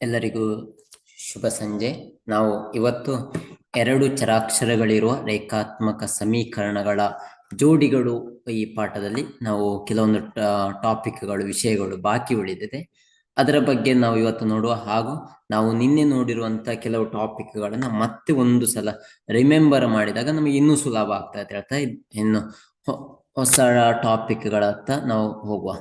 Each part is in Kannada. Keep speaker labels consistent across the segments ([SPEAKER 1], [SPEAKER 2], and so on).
[SPEAKER 1] ಎಲ್ಲರಿಗೂ ಶುಭ ಸಂಜೆ. ನಾವು ಇವತ್ತು ಎರಡು ಚರಾಕ್ಷರಗಳಿರುವ ರೇಖಾತ್ಮಕ ಸಮೀಕರಣಗಳ ಜೋಡಿಗಳು ಈ ಪಾಠದಲ್ಲಿ ನಾವು ಕೆಲವೊಂದು ಟಾಪಿಕ್ಗಳು ವಿಷಯಗಳು ಬಾಕಿ ಉಳಿದಿದೆ. ಅದರ ಬಗ್ಗೆ ನಾವು ಇವತ್ತು ನೋಡುವ ಹಾಗೂ ನಾವು ನಿನ್ನೆ ನೋಡಿರುವಂತಹ ಕೆಲವು ಟಾಪಿಕ್ಗಳನ್ನ ಮತ್ತೆ ಒಂದು ಸಲ ರಿಮೆಂಬರ್ ಮಾಡಿದಾಗ ನಮಗೆ ಇನ್ನೂ ಸುಲಭ ಆಗ್ತಾ ಅಂತ ಹೇಳ್ತಾ ಇನ್ನು ಹೊಸ ಟಾಪಿಕ್ಗಳತ್ತ ನಾವು ಹೋಗುವ.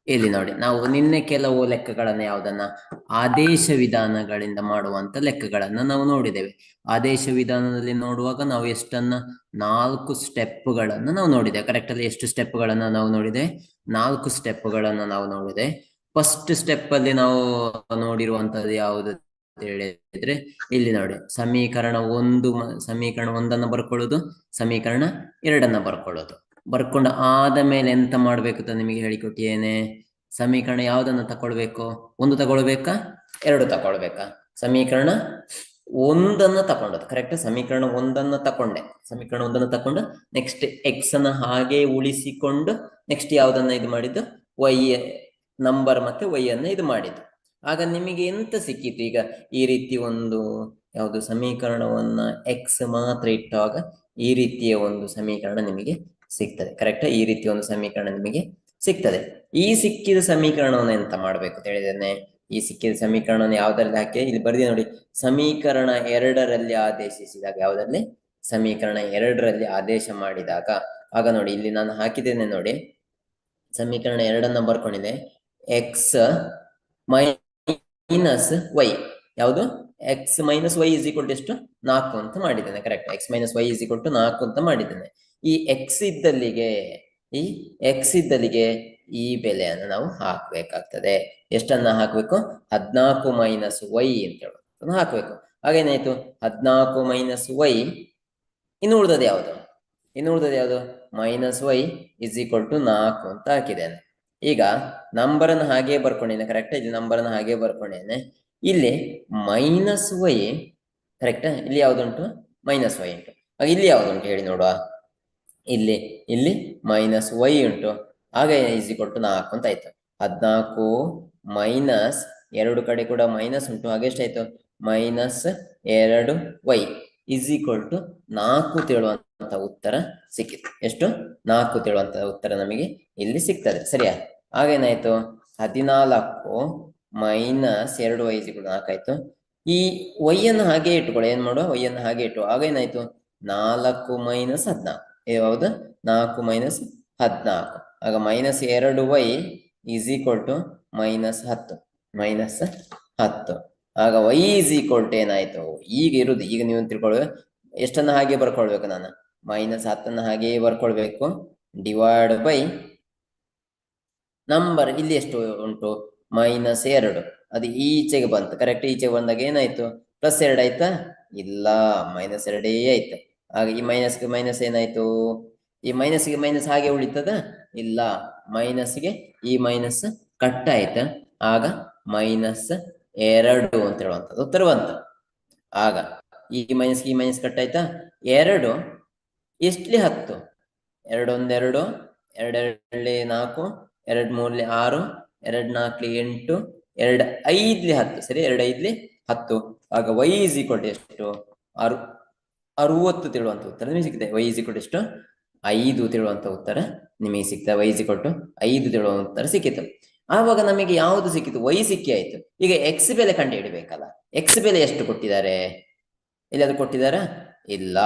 [SPEAKER 1] ಇಲ್ಲಿ ನೋಡಿ, ನಾವು ನಿನ್ನೆ ಕೆಲವು ಲೆಕ್ಕಗಳನ್ನ ಯಾವುದನ್ನ ಆದೇಶ ವಿಧಾನಗಳಿಂದ ಮಾಡುವಂತ ಲೆಕ್ಕಗಳನ್ನ ನಾವು ನೋಡಿದ್ದೇವೆ. ಆದೇಶ ವಿಧಾನದಲ್ಲಿ ನೋಡುವಾಗ ನಾವು ಎಷ್ಟನ್ನ 4 ಸ್ಟೆಪ್ಗಳನ್ನ ನಾವು ನೋಡಿದ್ದೇವೆ. ಕರೆಕ್ಟ್ ಅಲ್ಲಿ ಎಷ್ಟು ಸ್ಟೆಪ್ಗಳನ್ನ ನಾವು ನೋಡಿದೆ? 4 ಸ್ಟೆಪ್ಗಳನ್ನ ನಾವು ನೋಡಿದೆ. ಫಸ್ಟ್ ಸ್ಟೆಪ್ ಅಲ್ಲಿ ನಾವು ನೋಡಿರುವಂತದ್ದು ಯಾವುದು ಹೇಳಿದ್ರೆ, ಇಲ್ಲಿ ನೋಡಿ, ಸಮೀಕರಣ ಒಂದನ್ನ ಬರ್ಕೊಳ್ಳೋದು, ಸಮೀಕರಣ 2 ಬರ್ಕೊಳ್ಳೋದು. ಬರ್ಕೊಂಡು ಆದ ಮೇಲೆ ಎಂತ ಮಾಡ್ಬೇಕು ಅಂತ ನಿಮಗೆ ಹೇಳಿಕೊಟ್ಟಿದ್ದೇನೆ. ಸಮೀಕರಣ ಯಾವ್ದನ್ನ ತಕೊಳ್ಬೇಕು? 1 ತಗೊಳ್ಬೇಕಾ 2 ತಕೊಳ್ಬೇಕಾ? ಸಮೀಕರಣ 1 ತಕೊಂಡದ್ದು ಕರೆಕ್ಟ್. ಸಮೀಕರಣ 1 ತಕೊಂಡೆ. ಸಮೀಕರಣ 1 ತಕೊಂಡು ನೆಕ್ಸ್ಟ್ ಎಕ್ಸ್ ಅನ್ನ ಹಾಗೆ ಉಳಿಸಿಕೊಂಡು ನೆಕ್ಸ್ಟ್ ಯಾವ್ದನ್ನ ಇದು ಮಾಡಿದ್ದು? ವೈ ನಂಬರ್ ಮತ್ತೆ ವೈ ಅನ್ನ ಇದು ಮಾಡಿದ್ದು. ಆಗ ನಿಮಗೆ ಎಂತ ಸಿಕ್ಕಿತು? ಈಗ ಈ ರೀತಿ ಒಂದು ಯಾವುದು ಸಮೀಕರಣವನ್ನ ಎಕ್ಸ್ ಮಾತ್ರ ಇಟ್ಟಾಗ ಈ ರೀತಿಯ ಒಂದು ಸಮೀಕರಣ ನಿಮಗೆ ಸಿಗ್ತದೆ. ಕರೆಕ್ಟ್. ಈ ರೀತಿ ಒಂದು ಸಮೀಕರಣ ನಿಮಗೆ ಸಿಗ್ತದೆ. ಈ ಸಿಕ್ಕಿದ ಸಮೀಕರಣವನ್ನು ಎಂತ ಮಾಡ್ಬೇಕು ಅಂತ ಹೇಳಿದ್ದೇನೆ. ಈ ಸಿಕ್ಕಿದ ಸಮೀಕರಣವನ್ನು ಯಾವ್ದ್ರಲ್ಲಿ ಹಾಕಿ ಇಲ್ಲಿ ಬರ್ದಿ ನೋಡಿ. ಸಮೀಕರಣ 2ರಲ್ಲಿ ಆದೇಶಿಸಿದಾಗ, ಯಾವ್ದ್ರಲ್ಲಿ? ಸಮೀಕರಣ 2ರಲ್ಲಿ ಆದೇಶ ಮಾಡಿದಾಗ, ಆಗ ನೋಡಿ ಇಲ್ಲಿ ನಾನು ಹಾಕಿದ್ದೇನೆ ನೋಡಿ. ಸಮೀಕರಣ 2 ಬರ್ಕೊಂಡಿದೆ. ಎಕ್ಸ್ ಮೈನಸ್ ವೈ, ಯಾವುದು? X minus Y is equal to ಎಷ್ಟು? 4 ಅಂತ ಮಾಡಿದ್ದೇನೆ. Correct. X minus Y is equal to 4 ಅಂತ ಮಾಡಿದ್ದೇನೆ. ಈ ಎಕ್ಸ್ ಇದ್ದಲ್ಲಿಗೆ ಈ ಬೆಲೆಯನ್ನು ನಾವು ಹಾಕ್ಬೇಕಾಗ್ತದೆ. ಎಷ್ಟನ್ನ ಹಾಕ್ಬೇಕು? 14 ಮೈನಸ್ ವೈ ಅಂತ ಹೇಳೋದು ಹಾಕ್ಬೇಕು. ಹಾಗೇನಾಯ್ತು? 14 ಮೈನಸ್ ವೈ. ಇನ್ನು ಉಳಿದದ್ದು ಯಾವುದು? Minus Y is equal to 4 ಅಂತ ಹಾಕಿದ್ದೇನೆ. ಈಗ ನಂಬರ್ ಅನ್ನು ಹಾಗೆ ಬರ್ಕೊಂಡೇನೆ. ಕರೆಕ್ಟ್. ಇಲ್ಲಿ ನಂಬರ್ ಅನ್ನು ಹಾಗೆ ಬರ್ಕೊಂಡೇನೆ. ಇಲ್ಲಿ ಮೈನಸ್ ವೈ, ಕರೆಕ್ಟ್. ಇಲ್ಲಿ ಯಾವ್ದುಂಟು? ಮೈನಸ್ ವೈ ಉಂಟು. ಇಲ್ಲಿ ಯಾವ್ದುಂಟು ಹೇಳಿ ನೋಡುವ. ಇಲ್ಲಿ ಮೈನಸ್ ವೈ ಉಂಟು. ಆಗ ಈಸ್ ಈಕ್ವಲ್ ಟು 4 ಅಂತ ಆಯ್ತು. 14 ಮೈನಸ್ 2 ಕಡೆ ಕೂಡ ಮೈನಸ್ ಉಂಟು. ಹಾಗೆ ಎಷ್ಟಾಯ್ತು? Minus 2 Y is equal to 4 ತೇಳುವಂತ ಉತ್ತರ ಸಿಕ್ಕಿತು. ಎಷ್ಟು? 4 ತೇಳುವಂತ ಉತ್ತರ ನಮಗೆ ಇಲ್ಲಿ ಸಿಗ್ತದೆ. ಸರಿಯಾ? ಆಗೇನಾಯ್ತು? 14 minus 2 Y is equal to 4 ಆಯ್ತು. ಈ ವೈ ಅನ್ನು ಹಾಗೆ ಇಟ್ಟುಕೊಳ್ಳಿ. ಏನ್ ಮಾಡುವ? ವೈ ಅನ್ನು ಹಾಗೆ ಇಟ್ಟು ಆಗೇನಾಯ್ತು? 4 ಮೈನಸ್ 14. ಯಾವುದು? 4 ಮೈನಸ್ 14. ಆಗ minus 2 Y is equal to minus 10. ಆಗ ವೈ ಈಸ್ ಈಕ್ವಲ್ ಟು ಏನಾಯ್ತು? ಈಗ ಇರುದು, ಈಗ ನೀವು ತಿಳ್ಕೊಳ್ಬೇಕು. ಎಷ್ಟನ್ನ ಹಾಗೆ ಬರ್ಕೊಳ್ಬೇಕು ನಾನು? ಮೈನಸ್ 10 ಹಾಗೆಯೇ ಬರ್ಕೊಳ್ಬೇಕು. ಡಿವೈಡ್ ಬೈ ನಂಬರ್ ಇಲ್ಲಿ ಎಷ್ಟು ಉಂಟು? ಮೈನಸ್ 2. ಅದು ಈಚೆಗೆ ಬಂತು. ಕರೆಕ್ಟ್. ಈಚೆಗೆ ಬಂದಾಗ ಏನಾಯ್ತು? ಪ್ಲಸ್ 2 ಆಯ್ತಾ? ಇಲ್ಲ, ಮೈನಸ್ 2 ಆಯ್ತು. ಆಗ ಈ ಮೈನಸ್ಗೆ ಮೈನಸ್ ಏನಾಯ್ತು? ಈ ಮೈನಸ್ಗೆ ಮೈನಸ್ ಹಾಗೆ ಉಳಿತದ? ಇಲ್ಲ, ಮೈನಸ್ಗೆ ಈ ಮೈನಸ್ ಕಟ್ ಆಯ್ತಾ? ಆಗ ಮೈನಸ್ 2 ಅಂತ ಹೇಳುವಂಥದ್ದು ಉತ್ತರ ಬಂತು. ಆಗ ಈ ಮೈನಸ್ ಕಟ್ ಆಯ್ತಾ? 2 ಎಷ್ಟಲಿ 10? 2 1 2, 2 2 4, 2 3 6, 2 4 8, 2 5 10. ಸರಿ, 2 5 10. ಆಗ ವೈ ಇಸ್ ಈಕ್ವಲ್ ಟು ಎಷ್ಟು? 60 ತಿಳುವಂತ ಉತ್ತರ ನಿಮಗೆ ಸಿಗ್ತದೆ. ವೈ ಇಸ್ ಈಕ್ವಲ್ ಟು ಎಷ್ಟು? 5 ತಿಳುವಂತ ಉತ್ತರ ನಿಮಗೆ ಸಿಗ್ತದೆ. ವೈ ಇಸ್ ಈಕ್ವಲ್ ಟು 5 ತಿಳುವಂತ ಉತ್ತರ ಸಿಕ್ಕಿತು. ಆವಾಗ ನಮಗೆ ಯಾವುದು ಸಿಕ್ಕಿತು? ವೈ ಸಿಕ್ಕಿ ಆಯ್ತು. ಈಗ ಎಕ್ಸ್ ಬೆಲೆ ಕಂಡು ಹಿಡಿಬೇಕಲ್ಲ. ಎಕ್ಸ್ ಬೆಲೆ ಎಷ್ಟು ಕೊಟ್ಟಿದ್ದಾರೆ? ಎಲ್ಲಾದ್ರೂ ಕೊಟ್ಟಿದ್ದಾರಾ? ಇಲ್ಲ.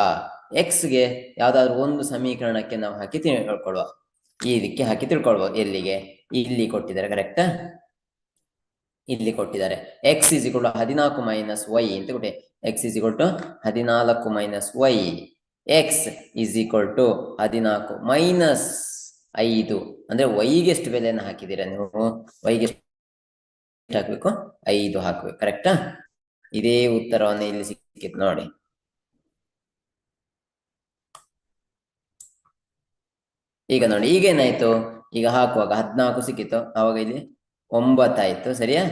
[SPEAKER 1] ಎಕ್ಸ್ಗೆ ಯಾವ್ದಾದ್ರು ಒಂದು ಸಮೀಕರಣಕ್ಕೆ ನಾವು ಹಾಕಿ ತಿಳ್ಕೊಳ್ವ. ಇದಕ್ಕೆ ಹಾಕಿ ತಿಳ್ಕೊಳ್ಬಹುದು. ಎಲ್ಲಿಗೆ? ಇಲ್ಲಿ ಕೊಟ್ಟಿದ್ದಾರೆ. ಕರೆಕ್ಟಾ? ಇಲ್ಲಿ ಕೊಟ್ಟಿದ್ದಾರೆ. X is equal to 14 minus Y ಅಂತ ಕೊಟ್ಟೆ. X is equal to 14 minus Y. X is equal to 14 minus 5. ಅಂದ್ರೆ ವೈಗೆ ಎಷ್ಟು ಬೆಲೆಯನ್ನು ಹಾಕಿದ್ದೀರಾ ನೀವು? ವೈಗೆ ಎಷ್ಟು ಹಾಕ್ಬೇಕು? 5 ಹಾಕ್ಬೇಕು. ಕರೆಕ್ಟಾ? ಇದೇ ಉತ್ತರವನ್ನು ಇಲ್ಲಿ ಸಿಕ್ಕಿತ್ತು ನೋಡಿ. ಈಗ ನೋಡಿ, ಈಗೇನಾಯ್ತು? ಈಗ ಹಾಕುವಾಗ 14 ಸಿಕ್ಕಿತ್ತು. ಅವಾಗ ಇಲ್ಲಿ 9 ಆಯ್ತು. ಸರಿಯಾ?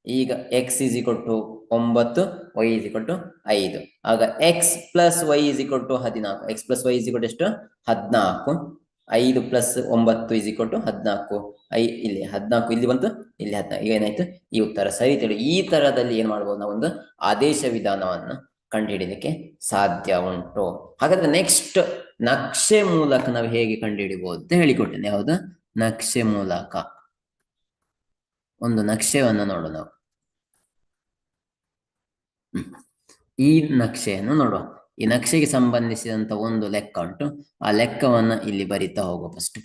[SPEAKER 1] ಈಗ X is equal to 9, y is equal to 5. ಆಗ x plus y is equal to 14. x plus y is equal to ಎಷ್ಟು? 14. 5 plus 9 is equal to 14. ಇಲ್ಲಿ 14 ಇಲ್ಲಿ ಬಂತು, ಇಲ್ಲಿ 14. ಈಗ ಏನಾಯ್ತು? ಈ ಉತ್ತರ ಸರಿ ತಿಳಿ. ಈ ತರದಲ್ಲಿ ಏನ್ ಮಾಡ್ಬೋದು, ನಾವು ಒಂದು ಆದೇಶ ವಿಧಾನವನ್ನು ಕಂಡುಹಿಡಿಯಲಿಕ್ಕೆ ಸಾಧ್ಯ ಉಂಟು. ಹಾಗಾದ್ರೆ ನೆಕ್ಸ್ಟ್ ನಕ್ಷೆ ಮೂಲಕ ನಾವು ಹೇಗೆ ಕಂಡುಹಿಡಿಬಹುದು ಅಂತ ಹೇಳಿಕೊಟ್ಟೇನೆ. ಯಾವುದು? ನಕ್ಷೆ ಮೂಲಕ. ಒಂದು ನಕ್ಷೆಯನ್ನು ನೋಡೋಣ ನಾವು. ಈ ನಕ್ಷೆಯನ್ನು ನೋಡುವ. ಈ ನಕ್ಷೆಗೆ ಸಂಬಂಧಿಸಿದಂತ ಒಂದು ಲೆಕ್ಕ ಉಂಟು. ಆ ಲೆಕ್ಕವನ್ನ ಇಲ್ಲಿ ಬರಿತಾ ಹೋಗುವ. ಫಸ್ಟ್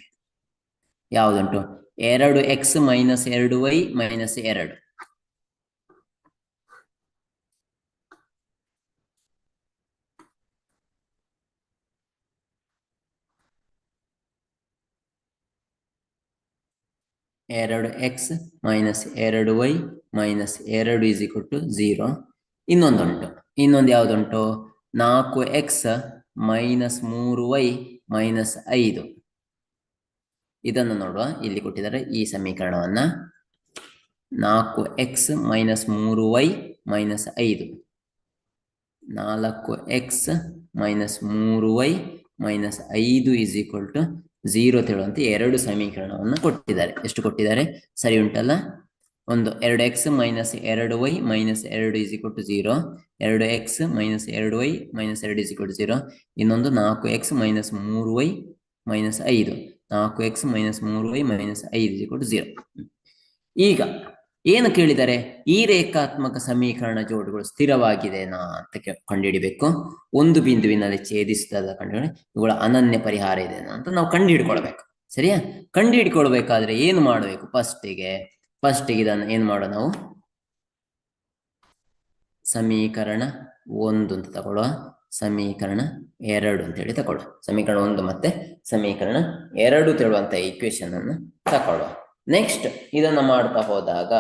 [SPEAKER 1] ಯಾವುದುಂಟು? 2x minus 2y minus 2. x minus 2y minus 2 is equal to 0. ಇನ್ನೊಂದುಂಟು. ಇನ್ನೊಂದು ಯಾವುದುಂಟು? 4x minus 3y minus 5. ಇದನ್ನು ನೋಡುವ. ಇಲ್ಲಿ ಕೊಟ್ಟಿದ್ದಾರೆ ಈ ಸಮೀಕರಣವನ್ನ. 4x minus 3y minus 5. 4x minus 3y minus 5 is equal to 0 ಹೇಳುವಂತೆ ಎರಡು ಸಮೀಕರಣವನ್ನು ಕೊಟ್ಟಿದ್ದಾರೆ. ಎಷ್ಟು ಕೊಟ್ಟಿದ್ದಾರೆ? ಸರಿ ಉಂಟಲ್ಲ? ಒಂದು 2x minus 2y minus 2 is equal to 0. 2x minus 2y minus 2 is equal to 0. ಇನ್ನೊಂದು 4x minus 3y minus 5. 4x minus 3y minus 5 is equal to 0. ಈಗ ಏನು ಕೇಳಿದರೆ? ಈ ರೇಖಾತ್ಮಕ ಸಮೀಕರಣ ಜೋಡುಗಳು ಸ್ಥಿರವಾಗಿದೆನಾ ಅಂತ ಕಂಡುಹಿಡಿಬೇಕು. ಒಂದು ಬಿಂದುವಿನಲ್ಲಿ ಛೇದಿಸಿದ ಕಂಡುಹಿಡಿ ಇವುಗಳ ಅನನ್ಯ ಪರಿಹಾರ ಇದೆನಾ ಅಂತ ನಾವು ಕಂಡುಹಿಡ್ಕೊಳ್ಬೇಕು. ಸರಿಯಾ? ಕಂಡುಹಿಡ್ಕೊಳ್ಬೇಕಾದ್ರೆ ಏನು ಮಾಡಬೇಕು? ಫಸ್ಟಿಗೆ ಇದನ್ನು ಏನು ಮಾಡೋ ನಾವು? ಸಮೀಕರಣ 1 ಅಂತ ತಗೊಳ್ಳುವ, ಸಮೀಕರಣ 2 ಅಂತ ಹೇಳಿ ತಗೊಳ್ಳುವ. ಸಮೀಕರಣ 1 ಮತ್ತೆ ಸಮೀಕರಣ 2 ಹೇಳುವಂತ ಈಕ್ವೇಶನ್ ಅನ್ನು ತಗೊಳ್ಳುವ. ನೆಕ್ಸ್ಟ್ ಇದನ್ನ ಮಾಡ್ತಾ ಹೋದಾಗ,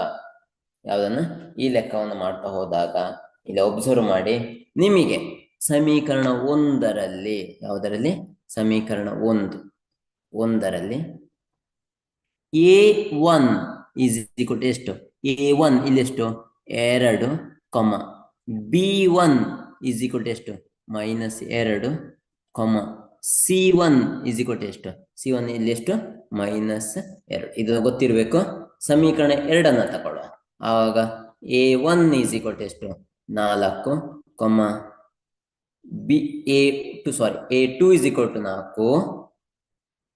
[SPEAKER 1] ಯಾವುದನ್ನ? ಈ ಲೆಕ್ಕವನ್ನು ಮಾಡ್ತಾ ಹೋದಾಗ ಇಲ್ಲಿ ಒಬ್ಸರ್ವ್ ಮಾಡಿ, ನಿಮಗೆ ಸಮೀಕರಣ 1ರಲ್ಲಿ, ಯಾವುದರಲ್ಲಿ? ಸಮೀಕರಣ 1ರಲ್ಲಿ a1 is equal to ಎಷ್ಟು? a1 ಇಲ್ಲಿ ಎಷ್ಟು? 2, b1 is equal to ಎಷ್ಟು? Minus 2, c1 is equal to ಎಷ್ಟು? c1 ಇಲ್ಲಿ ಎಷ್ಟು? ಮೈನಸ್ 2. ಇದು ಗೊತ್ತಿರಬೇಕು. ಸಮೀಕರಣ 2ಅನ್ನ ತಗೊಳ್ಳುವ. ಆವಾಗ a1 is equal to ಎಷ್ಟು? 4, a2 is equal to 4,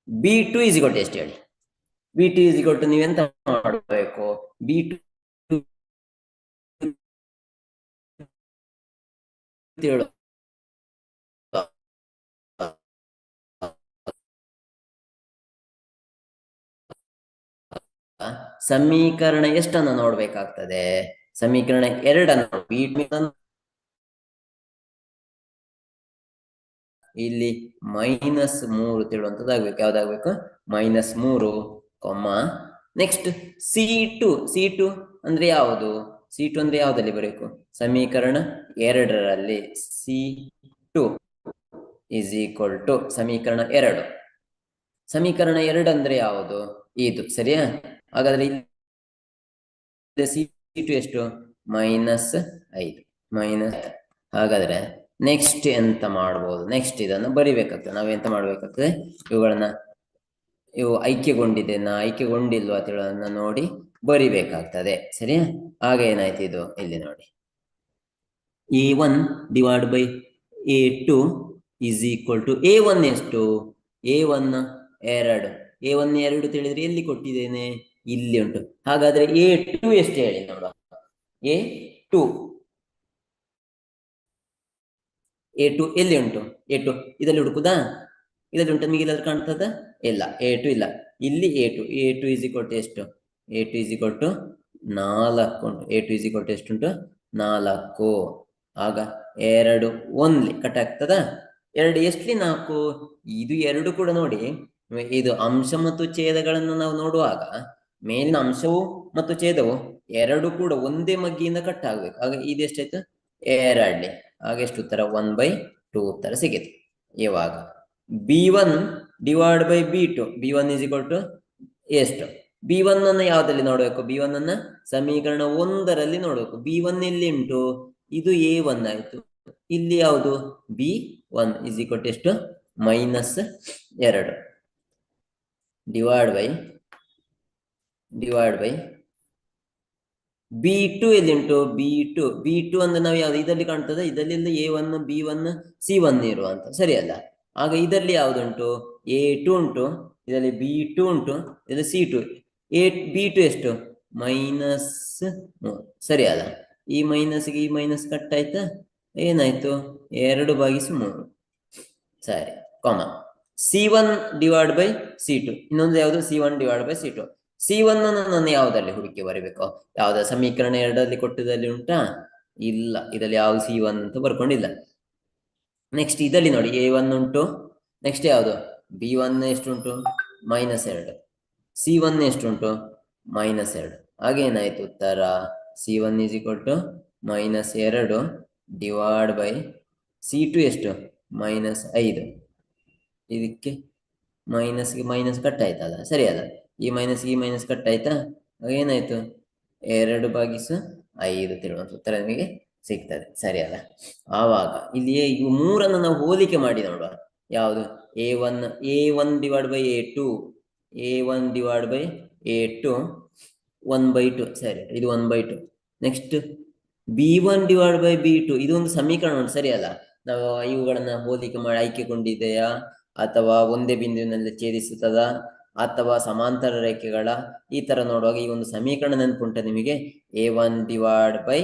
[SPEAKER 1] b2 is equal to ಎಷ್ಟು ಹೇಳಿ? b2 is equal to ನೀವೆಂತ ಮಾಡಬೇಕು? b2 ಹೇಳು. ಸಮೀಕರಣ ಎಷ್ಟನ್ನು ನೋಡ್ಬೇಕಾಗ್ತದೆ? ಸಮೀಕರಣ 2ಅನ್ನು. ಇಲ್ಲಿ ಮೈನಸ್ 3 ತಿಳುವಂತದ್ದಾಗ್ಬೇಕು. ಯಾವ್ದಾಗ್ಬೇಕು? ಮೈನಸ್ 3, ನೆಕ್ಸ್ಟ್ c2 ಅಂದ್ರೆ ಯಾವುದು? c2 ಅಂದ್ರೆ ಯಾವ್ದಲ್ಲಿ ಬರಬೇಕು? ಸಮೀಕರಣ 2ರಲ್ಲಿ c2 is equal to ಸಮೀಕರಣ 2. ಸಮೀಕರಣ 2 ಅಂದ್ರೆ ಯಾವುದು? ಇದು. ಸರಿಯಾ? ಹಾಗಾದ್ರೆ c2 ಎಷ್ಟು? ಮೈನಸ್ 5. ಹಾಗಾದ್ರೆ ನೆಕ್ಸ್ಟ್ ಎಂತ ಮಾಡ್ಬೋದು? ನೆಕ್ಸ್ಟ್ ಇದನ್ನು ಬರಿಬೇಕಾಗ್ತದೆ. ನಾವೆಂತ ಮಾಡ್ಬೇಕಾಗ್ತದೆ? ಇವು ಐಕ್ಯಗೊಂಡಿಲ್ವಾ ಅಂತ ಹೇಳೋದನ್ನ ನೋಡಿ ಬರಿಬೇಕಾಗ್ತದೆ. ಸರಿಯಾ? ಆಗ ಏನಾಯ್ತು? ಇದು ಇಲ್ಲಿ ನೋಡಿ, a1 divide by a2 is equal to a1 ಎಷ್ಟು? a1 2 ತಿಳಿದ್ರೆ ಎಲ್ಲಿ ಕೊಟ್ಟಿದ್ದೇನೆ? ಇಲ್ಲಿ ಉಂಟು. ಹಾಗಾದ್ರೆ a2 ಎಷ್ಟು ಹೇಳಿ ನೋಡುವ. a2 ಎಲ್ಲಿ ಉಂಟು? a2 ಇದರಲ್ಲಿ ಹುಡುಕುದಾ? ಇದರಲ್ಲಿ ಉಂಟು. ನಿಮಗೆ ಇಲ್ಲಾದ್ರೆ ಕಾಣ್ತದ? ಇಲ್ಲ, a2 ಇಲ್ಲ. ಇಲ್ಲಿ a2 is equal to ಎಷ್ಟು? a2 is equal to 4 ಉಂಟು. a2 is equal to ಎಷ್ಟುಂಟು? 4. ಆಗ 2 ಓನ್ಲಿ ಕಟ್ ಆಗ್ತದ? 2 ಎಷ್ಟಲಿ? 4. ಇದು 2 ಕೂಡ ನೋಡಿ, ಇದು ಅಂಶ ಮತ್ತು ಛೇದಗಳನ್ನು ನಾವು ನೋಡುವಾಗ ಮೇಲಿನ ಅಂಶವು ಮತ್ತು ಛೇದವು 2 ಕೂಡ ಒಂದೇ ಮಗ್ಗಿಯಿಂದ ಕಟ್ ಆಗ್ಬೇಕು. ಆಗ ಇದು ಎಷ್ಟಾಯ್ತು? 2. ಆಗ ಎಷ್ಟು ಉತ್ತರ? 1/2 ಉತ್ತರ ಸಿಗುತ್ತೆ. ಇವಾಗ b1 divide by b2, b1 is equal to ಎಷ್ಟು? b1 ಅನ್ನ ಯಾವ್ದಲ್ಲಿ ನೋಡ್ಬೇಕು? b1 ಅನ್ನ ಸಮೀಕರಣ 1ರಲ್ಲಿ ನೋಡ್ಬೇಕು. b1 ಎಲ್ಲಿ ಉಂಟು? ಇದು A1 ಆಯ್ತು. ಇಲ್ಲಿ ಯಾವುದು B1 ಇಸ್ ಈಕ್ವಲ್ ಟು ಎಷ್ಟು -2 ಡಿವೈಡ್ ಬೈ B2 ಎಲ್ಲಿ ಉಂಟು B2 ಅಂದ್ರೆ ನಾವು ಯಾವ್ದು ಇದರಲ್ಲಿ ಕಾಣ್ತದೆ, ಇದರಲ್ಲಿ A1 B1 C1 ಇರುವಂತ ಸರಿ ಅಲ್ಲ. ಆಗ ಇದರಲ್ಲಿ ಯಾವ್ದುಂಟು A2 ಉಂಟು, ಇದರಲ್ಲಿ B2 ಉಂಟು, ಇದರಲ್ಲಿ C2. B2 ಎಷ್ಟು -3 ಸರಿ ಅಲ್ಲ. ಈ ಮೈನಸ್ಗೆ ಈ ಮೈನಸ್ ಕಟ್ ಆಯ್ತಾ, ಏನಾಯ್ತು 2/3 ಸರಿ ಕಾಮ C1 ಡಿವೈಡ್ ಬೈ C2. ಇನ್ನೊಂದು ಯಾವುದು C1 divide by C2. C1 ನಾನು ಯಾವ್ದಲ್ಲಿ ಹುಡುಕಿ ಬರೀಬೇಕು? ಯಾವ್ದ ಸಮೀಕರಣ 2ರಲ್ಲಿ ಕೊಟ್ಟದಲ್ಲಿ ಉಂಟಾ? ಇಲ್ಲ, ಇದರಲ್ಲಿ ಯಾವ C1 ಅಂತ ಬರ್ಕೊಂಡಿಲ್ಲ. ನೆಕ್ಸ್ಟ್ ಇದರಲ್ಲಿ ನೋಡಿ A1 ಉಂಟು, ನೆಕ್ಸ್ಟ್ ಯಾವುದು B1 ಎಷ್ಟುಂಟು -2, C1 ಎಷ್ಟುಂಟು -2. ಹಾಗೇನಾಯ್ತು ಉತ್ತರ C1 is equal to -2 divide by C2 ಎಷ್ಟು -5. ಇದಕ್ಕೆ ಮೈನಸ್ಗೆ ಮೈನಸ್ ಕಟ್ ಆಯ್ತಲ್ಲ, ಸರಿ ಅಲ್ಲ. ಈ ಮೈನಸ್ ಕಟ್ ಆಯ್ತಾ, ಏನಾಯ್ತು 2/5 ತಿಳುವಂತ ಉತ್ತರ ನಿಮಗೆ ಸಿಗ್ತದೆ, ಸರಿ ಅಲ್ಲ. ಆವಾಗ ಇಲ್ಲಿ ಇವು ಮೂರನ್ನು ನಾವು ಹೋಲಿಕೆ ಮಾಡಿ ನೋಡುವ. ಯಾವುದು A1 divide by A2, A1 divide by A2 1/2 ಸರಿ, ಇದು 1/2. Next B1 divide by B2, ಇದು ಒಂದು ಸಮೀಕರಣ ಉಂಟು ಸರಿ ಅಲ್ಲ. ನಾವು ಇವುಗಳನ್ನ ಹೋಲಿಕೆ ಮಾಡಿ ಆಯ್ಕೆಗೊಂಡಿದೆಯಾ, ಅಥವಾ ಒಂದೇ ಬಿಂದುವಿನಲ್ಲಿ ಛೇದಿಸುತ್ತದ, ಅಥವಾ ಸಮಾಂತರ ರೇಖೆಗಳ, ಈ ತರ ನೋಡುವಾಗ ಈ ಒಂದು ಸಮೀಕರಣ ನೆನಪುಂಟ ನಿಮಗೆ. A1 divide by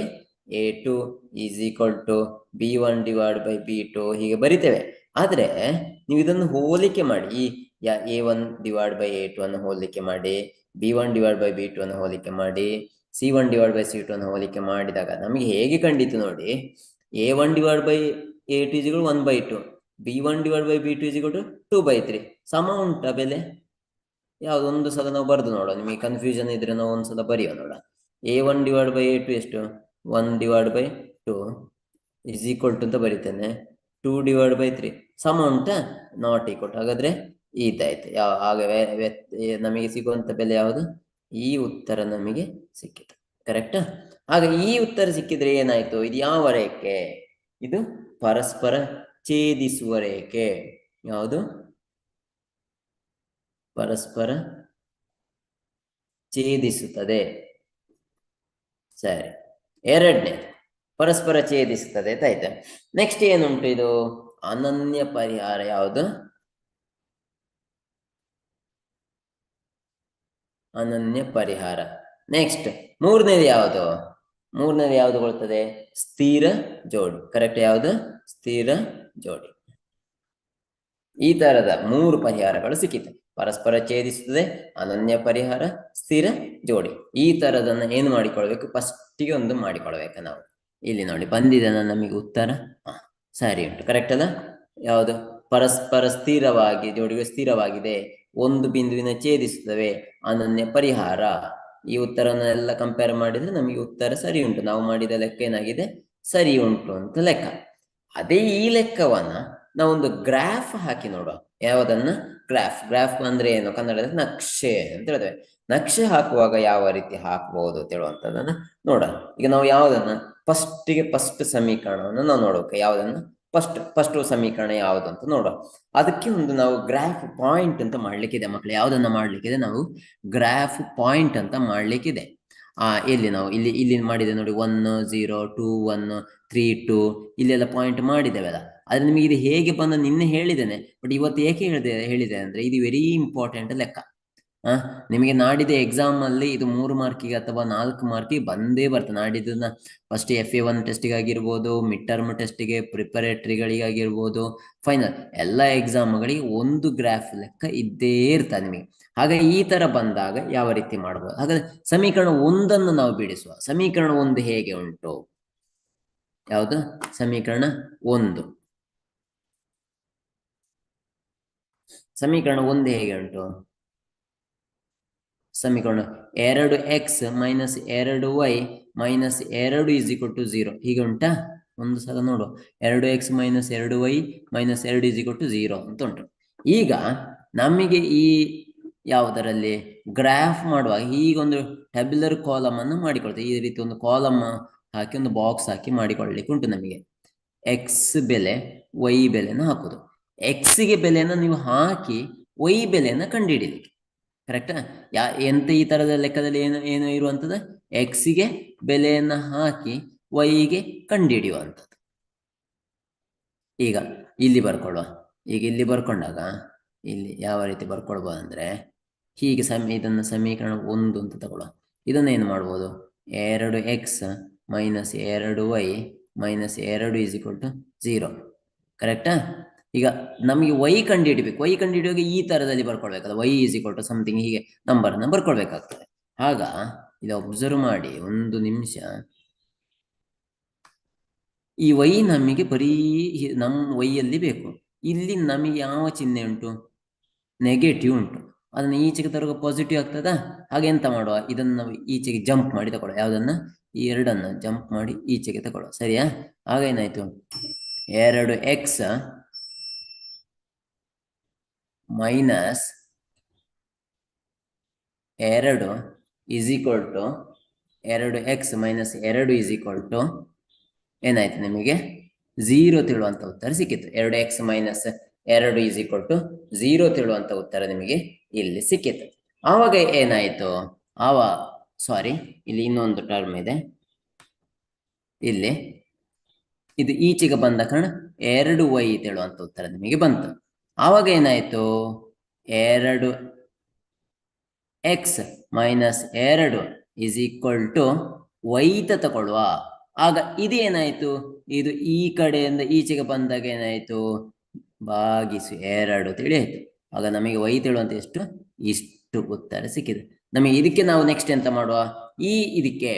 [SPEAKER 1] A2 is equal to B1 divide by B2 ಹೀಗೆ ಬರಿತೇವೆ. ಆದ್ರೆ ನೀವು ಇದನ್ನು ಹೋಲಿಕೆ ಮಾಡಿ, ಈ A1 ಡಿವೈಡ್ ಬೈ A2 ಅನ್ನು ಹೋಲಿಕೆ ಮಾಡಿ, B1 ಡಿವೈಡ್ ಬೈ B2 ಅನ್ನು ಹೋಲಿಕೆ ಮಾಡಿ, C1 ಡಿವೈಡ್ ಬೈ C2 ಅನ್ನು ಹೋಲಿಕೆ ಮಾಡಿದಾಗ ನಮಗೆ ಹೇಗೆ ಕಂಡಿತು ನೋಡಿ. A1 divide by A2 is equal 1/2, B1 divide by B2 is equal to 2/3. ಸಮ ಉಂಟ ಬೆಲೆ? ಯಾವ್ದು ಒಂದು ಸಲ ನಾವು ಬರೆದು ನೋಡುವ, ನಿಮಗೆ ಕನ್ಫ್ಯೂಷನ್ ಇದ್ರೆ ನಾವು ಒಂದ್ಸಲ ಬರೆಯುವ ನೋಡ. A1 ಡಿವೈಡ್ ಬೈ A2 ಎಷ್ಟು 1 divide by 2 is equal to ಅಂತ ಬರಿತೇನೆ 2 ಡಿವೈಡ್ ಬೈ 3. ಸಮ ಉಂಟಾ? Not equal. ಹಾಗಾದ್ರೆ ಇದಾಯ್ತು. ಆಗ ನಮಗೆ ಸಿಗುವಂತ ಬೆಲೆ ಯಾವುದು? ಈ ಉತ್ತರ ನಮಗೆ ಸಿಕ್ಕಿತು, ಕರೆಕ್ಟಾ? ಆಗ ಈ ಉತ್ತರ ಸಿಕ್ಕಿದ್ರೆ ಏನಾಯ್ತು? ಇದು ಯಾವ ರೇಖೆ? ಇದು ಪರಸ್ಪರ ಛೇದಿಸುವ ರೇಖೆ. ಯಾವುದು? ಪರಸ್ಪರ ಛೇದಿಸುತ್ತದೆ. ಸರಿ, ಎರಡನೇ ಪರಸ್ಪರ ಛೇದಿಸುತ್ತದೆ ಆಯ್ತಾ. ನೆಕ್ಸ್ಟ್ ಏನುಂಟು? ಇದು ಅನನ್ಯ ಪರಿಹಾರ. ಯಾವುದು? ಅನನ್ಯ ಪರಿಹಾರ. ನೆಕ್ಸ್ಟ್ ಮೂರನೇದು ಯಾವುದು? ಮೂರನೇದು ಯಾವುದು ಬರ್ತದೆ? ಸ್ಥಿರ ಜೋಡಿ. ಕರೆಕ್ಟ್, ಯಾವುದು? ಸ್ಥಿರ ಜೋಡಿ. ಈ ತರದ 3 ಪರಿಹಾರಗಳು ಸಿಕ್ಕಿತು. ಪರಸ್ಪರ ಛೇದಿಸುತ್ತದೆ, ಅನನ್ಯ ಪರಿಹಾರ, ಸ್ಥಿರ ಜೋಡಿ. ಈ ತರದನ್ನ ಏನು ಮಾಡಿಕೊಳ್ಬೇಕು? ಫಸ್ಟಿಗೆ ಒಂದು ಮಾಡಿಕೊಳ್ಬೇಕು ನಾವು. ಇಲ್ಲಿ ನೋಡಿ ಬಂದಿದೆ ನಮಗೆ ಉತ್ತರ. ಸರಿ ಉಂಟು, ಕರೆಕ್ಟ್ ಅಲ್ಲ? ಯಾವುದು? ಪರಸ್ಪರ ಸ್ಥಿರವಾಗಿ ಜೋಡಿಗೆ ಸ್ಥಿರವಾಗಿದೆ, ಒಂದು ಬಿಂದುವಿನ ಛೇದಿಸುತ್ತವೆ, ಅನನ್ಯ ಪರಿಹಾರ. ಈ ಉತ್ತರನೆಲ್ಲ ಕಂಪೇರ್ ಮಾಡಿದ್ರೆ ನಮಗೆ ಉತ್ತರ ಸರಿ ಉಂಟು. ನಾವು ಮಾಡಿದ ಲೆಕ್ಕ ಏನಾಗಿದೆ? ಸರಿ ಉಂಟು ಅಂತ ಲೆಕ್ಕ. ಅದೇ ಈ ಲೆಕ್ಕವನ್ನ ನಾವೊಂದು ಗ್ರಾಫ್ ಹಾಕಿ ನೋಡುವ. ಯಾವುದನ್ನ? ಗ್ರಾಫ್ ಅಂದ್ರೆ ಏನು? ಕನ್ನಡದಲ್ಲಿ ನಕ್ಷೆ ಅಂತ ಹೇಳ್ತೇವೆ. ನಕ್ಷೆ ಹಾಕುವಾಗ ಯಾವ ರೀತಿ ಹಾಕಬಹುದು ಅಂತ ಹೇಳುವಂಥದ್ದನ್ನ ನೋಡೋಣ. ಈಗ ನಾವು ಯಾವುದನ್ನ ಫಸ್ಟ್ ಸಮೀಕರಣವನ್ನು ನಾವು ನೋಡ್ಬೇಕು. ಯಾವುದನ್ನ? ಫಸ್ಟ್ ಸಮೀಕರಣ ಯಾವುದು ಅಂತ ನೋಡುವ. ಅದಕ್ಕೆ ಒಂದು ನಾವು ಗ್ರಾಫ್ ಪಾಯಿಂಟ್ ಅಂತ ಮಾಡ್ಲಿಕ್ಕಿದೆ ಮಕ್ಕಳು. ಯಾವುದನ್ನ ಮಾಡ್ಲಿಕ್ಕಿದೆ? ನಾವು ಗ್ರಾಫ್ ಪಾಯಿಂಟ್ ಅಂತ ಮಾಡ್ಲಿಕ್ಕಿದೆ. ಎಲ್ಲಿ ನಾವು ಇಲ್ಲಿ ಮಾಡಿದೆ ನೋಡಿ, 1 0 2 1 3 2 ಇಲ್ಲೆಲ್ಲ ಪಾಯಿಂಟ್ ಮಾಡಿದ್ದೇವಲ್ಲ. ಆದ್ರೆ ನಿಮಗೆ ಇದು ಹೇಗೆ ಬಂದ ನಿನ್ನೆ ಹೇಳಿದ್ದೇನೆ, ಬಟ್ ಇವತ್ತು ಏಕೆ ಹೇಳಿದೆ ಅಂದ್ರೆ ಇದು ವೆರಿ ಇಂಪಾರ್ಟೆಂಟ್ ಲೆಕ್ಕ. ನಿಮಗೆ ನಾಡಿದ ಎಕ್ಸಾಮ್ ಅಲ್ಲಿ ಇದು 3 ಮಾರ್ಕಿಗೆ ಅಥವಾ 4 ಮಾರ್ಕಿಗೆ ಬಂದೇ ಬರ್ತದೆ. ನಾಡಿದ್ದನ್ನ ಫಸ್ಟ್ FA1 ಟೆಸ್ಟಿಗೆ ಆಗಿರ್ಬೋದು, ಮಿಡ್ ಟರ್ಮ್ ಟೆಸ್ಟಿಗೆ, ಪ್ರಿಪರೇಟರಿಗಳಿಗಾಗಿರ್ಬೋದು, ಫೈನಲ್ ಎಲ್ಲ ಎಕ್ಸಾಮ್ಗಳಿಗೆ ಒಂದು ಗ್ರಾಫ್ ಲೆಕ್ಕ ಇದ್ದೇ ಇರ್ತದೆ ನಿಮಗೆ. ಹಾಗಾಗಿ ಈ ತರ ಬಂದಾಗ ಯಾವ ರೀತಿ ಮಾಡಬಹುದು? ಹಾಗಾದ್ರೆ ಸಮೀಕರಣ 1 ನಾವು ಬಿಡಿಸುವ. ಸಮೀಕರಣ 1 ಹೇಗೆ ಉಂಟು? ಯಾವುದು? ಸಮೀಕರಣ 1 ಹೇಗೆ ಉಂಟು? ಸಮೀಕರಣ 2x minus 2y minus 2 is equal to 0 ಹೀಗೆ ಉಂಟಾ? ಒಂದು ಸಲ ನೋಡುವ. 2x minus 2y minus 2 is equal to 0 ಅಂತ ಉಂಟು. ಈಗ ನಮಗೆ ಈ ಯಾವುದರಲ್ಲಿ ಗ್ರಾಫ್ ಮಾಡುವಾಗ ಹೀಗೊಂದು ಟ್ಯಾಬ್ಯುಲರ್ ಕಾಲಮ್ ಅನ್ನು ಮಾಡಿಕೊಳ್ತೇವೆ. ಈ ರೀತಿ ಒಂದು ಕಾಲಮ್ ಹಾಕಿ ಒಂದು ಬಾಕ್ಸ್ ಹಾಕಿ ಮಾಡಿಕೊಳ್ಳಲಿಕ್ಕೆ ಉಂಟು ನಮಗೆ. ಎಕ್ಸ್ ಬೆಲೆ ವೈ ಬೆಲೆನ ಹಾಕೋದು. ಎಕ್ಸ್ಗೆ ಬೆಲೆನ ನೀವು ಹಾಕಿ ವೈ ಬೆಲೆನ ಕಂಡುಹಿಡಿಯಲಿಕ್ಕೆ, ಕರೆಕ್ಟಾ? ಎಂತ ಈ ತರದ ಲೆಕ್ಕದಲ್ಲಿ ಏನು ಏನು ಇರುವಂಥದ್ದು, ಎಕ್ಸ್ಗೆ ಬೆಲೆಯನ್ನ ಹಾಕಿ ವೈಗೆ ಕಂಡುಹಿಡಿಯುವಂಥದ್ದು. ಈಗ ಇಲ್ಲಿ ಬರ್ಕೊಳ್ಳುವ. ಈಗ ಇಲ್ಲಿ ಬರ್ಕೊಂಡಾಗ ಇಲ್ಲಿ ಯಾವ ರೀತಿ ಬರ್ಕೊಳ್ಬೋದು ಅಂದ್ರೆ, ಹೀಗೆ ಇದನ್ನು ಸಮೀಕರಣ 1 ಅಂತ ತಗೊಳ್ಳುವ. ಇದನ್ನ ಏನು ಮಾಡ್ಬೋದು, 2x minus 2y minus 2 is equal to 0, ಕರೆಕ್ಟಾ? ಈಗ ನಮಗೆ y ಕಂಡುಹಿಡಿಬೇಕು. y ಕಂಡುಹಿಡಿಯುವಾಗ ಈ ತರದಲ್ಲಿ ಬರ್ಕೊಳ್ಬೇಕಲ್ಲ, y is equal to something, ಹೀಗೆ ನಂಬರ್ನ ಬರ್ಕೊಳ್ಬೇಕಾಗ್ತದೆ. ಆಗ ಇದು ಒಬ್ಸರ್ವ್ ಮಾಡಿ ಒಂದು ನಿಮಿಷ. ಈ y ನಮಗೆ ಬರೀ ನಮ್ಮ y ಅಲ್ಲಿ ಬೇಕು. ಇಲ್ಲಿ ನಮಗೆ ಯಾವ ಚಿಹ್ನೆ ಉಂಟು, ನೆಗೆಟಿವ್ ಉಂಟು. ಅದನ್ನ ಈಚೆಗೆ ತರುವ ಪಾಸಿಟಿವ್ ಆಗ್ತದಾ? ಹಾಗೆ ಎಂತ ಮಾಡುವ, ಇದನ್ನ ನಾವು ಈಚೆಗೆ ಜಂಪ್ ಮಾಡಿ ತಗೊಳ್ಳುವ. ಯಾವುದನ್ನ, ಈ ಎರಡನ್ನ ಜಂಪ್ ಮಾಡಿ ಈಚೆಗೆ ತಗೊಳ್ಳುವ, ಸರಿಯಾ? ಆಗ ಏನಾಯ್ತು, 2x minus 2 is equal to 2x minus 2 is equal to ಏನಾಯ್ತು, ನಿಮಗೆ 0 ತಿಳುವಂತ ಉತ್ತರ ಸಿಕ್ಕಿತ್ತು. 2x minus 2 is equal to 0 ತಿಳುವಂತ ಉತ್ತರ ನಿಮಗೆ ಇಲ್ಲಿ ಸಿಕ್ಕಿತ್ತು. ಆವಾಗ ಏನಾಯ್ತು, ಸಾರಿ, ಇಲ್ಲಿ ಇನ್ನೊಂದು ಟರ್ಮ್ ಇದೆ. ಇಲ್ಲಿ ಇದು ಈಚೆಗೆ ಬಂದ ಕಾರಣ 2y ತಿಳುವಂತ ಉತ್ತರ ನಿಮಗೆ ಬಂತು. ಆವಾಗ ಏನಾಯ್ತು, 2x minus 2 is equal to y ತಗೊಳ್ಳುವ. ಆಗ ಇದೇನಾಯ್ತು, ಇದು ಈ ಕಡೆಯಿಂದ ಈಚೆಗೆ ಬಂದಾಗ ಏನಾಯ್ತು, ಭಾಗಿಸು 2 ತಿಳಿಯಾಯ್ತು. ಆಗ ನಮಗೆ y ತಿಳುವಂತ ಎಷ್ಟು, ಇಷ್ಟು ಉತ್ತರ ಸಿಕ್ಕಿದೆ ನಮಗೆ. ಇದಕ್ಕೆ ನಾವು ನೆಕ್ಸ್ಟ್ ಎಂತ ಮಾಡುವ, ಇದಕ್ಕೆ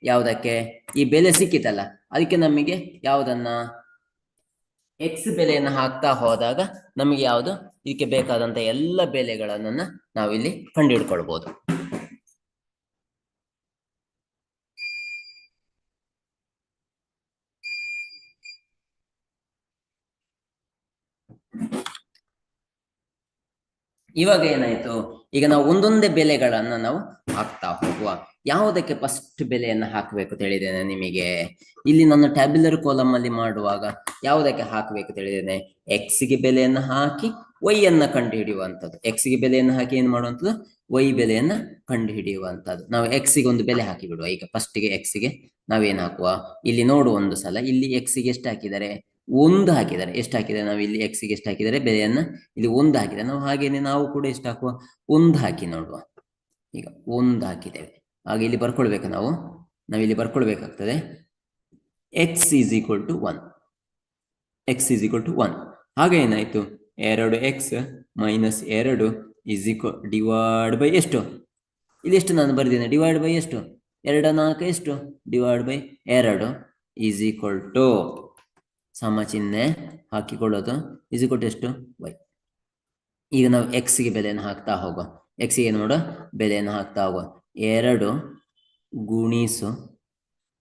[SPEAKER 1] ಯಾವುದಕ್ಕೆ ಈ ಬೆಲೆ ಸಿಕ್ಕಿತಲ್ಲ, ಅದಕ್ಕೆ ನಮಗೆ ಯಾವುದನ್ನ x ಬೆಲೆಯನ್ನು ಹಾಕ್ತಾ ಹೋದಾಗ ನಮಗೆ ಯಾವುದು ಇದಕ್ಕೆ ಬೇಕಾದಂತ ಎಲ್ಲ ಬೆಲೆಗಳನ್ನ ನಾವಿಲ್ಲಿ ಕಂಡುಹಿಡ್ಕೊಳ್ಬಹುದು. ಇವಾಗ ಏನಾಯ್ತು, ಈಗ ನಾವು ಒಂದೊಂದೇ ಬೆಲೆಗಳನ್ನ ನಾವು ಹಾಕ್ತಾ ಹೋಗುವ. ಯಾವುದಕ್ಕೆ ಫಸ್ಟ್ ಬೆಲೆಯನ್ನು ಹಾಕಬೇಕು ತಿಳಿದೇನೆ ನಿಮಗೆ. ಇಲ್ಲಿ ನನ್ನ ಟ್ಯಾಬ್ಯುಲರ್ ಕಾಲಮ್ ಅಲ್ಲಿ ಮಾಡುವಾಗ ಯಾವುದಕ್ಕೆ ಹಾಕಬೇಕು ತಿಳಿದೇನೆ, ಎಕ್ಸ್ಗೆ ಬೆಲೆಯನ್ನು ಹಾಕಿ ವೈ ಅನ್ನ ಕಂಡು ಹಿಡಿಯುವಂಥದ್ದು. ಎಕ್ಸ್ಗೆ ಬೆಲೆಯನ್ನು ಹಾಕಿ ಏನು ಮಾಡುವಂಥದ್ದು, ವೈ ಬೆಲೆಯನ್ನ ಕಂಡು ಹಿಡಿಯುವಂಥದ್ದು. ನಾವು ಎಕ್ಸ್ಗೆ ಒಂದು ಬೆಲೆ ಹಾಕಿ ಬಿಡುವ. ಈಗ ಫಸ್ಟ್ಗೆ ಎಕ್ಸ್ಗೆ ನಾವೇನು ಹಾಕುವ, ಇಲ್ಲಿ ನೋಡುವ ಒಂದು ಸಲ. ಇಲ್ಲಿ ಎಕ್ಸ್ಗೆ ಎಷ್ಟು ಹಾಕಿದ್ದಾರೆ, 1 ಹಾಕಿದ್ದಾರೆ. ಎಷ್ಟು ಹಾಕಿದ್ದಾರೆ, ನಾವು ಇಲ್ಲಿ ಎಕ್ಸ್ಗೆ ಎಷ್ಟು ಹಾಕಿದ್ದಾರೆ ಬೆಲೆಯನ್ನ, ಇಲ್ಲಿ 1 ಹಾಕಿದ್ದಾರೆ. ನಾವು ಹಾಗೇನೆ ನಾವು ಕೂಡ ಎಷ್ಟು ಹಾಕುವ, 1 ಹಾಕಿ ನೋಡುವ. ಈಗ 1 ಹಾಕಿದ್ದೇವೆ. ಹಾಗೆ ಇಲ್ಲಿ ಬರ್ಕೊಳ್ಬೇಕು, ನಾವಿಲ್ಲಿ ಬರ್ಕೊಳ್ಬೇಕಾಗ್ತದೆ x is equal to 1, x is equal to 1. ಹಾಗೆ ಏನಾಯ್ತು, 2x minus 2 is equal divide by ಎಷ್ಟು, ಇಲ್ಲಿ ಎಷ್ಟು ನಾನು ಬರೆದಿದ್ದೇನೆ, ಡಿವೈಡ್ ಬೈ ಎಷ್ಟು, 2 4 ಎಷ್ಟು, divide by 2 is equal to ಸಮ ಚಿಹ್ನೆ ಹಾಕಿಕೊಳ್ಳೋದು, ಈಸ್ ಈಕ್ವಲ್ ಟು ಎಷ್ಟು, y. ಈಗ ನಾವು ಎಕ್ಸ್ಗೆ ಬೆಲೆಯನ್ನು ಹಾಕ್ತಾ ಹೋಗುವ. ಎಕ್ಸ್ಗೆ ನೋಡು ಬೆಲೆಯನ್ನು ಹಾಕ್ತಾ ಹೋಗುವ. 2 ಗುಣಿಸು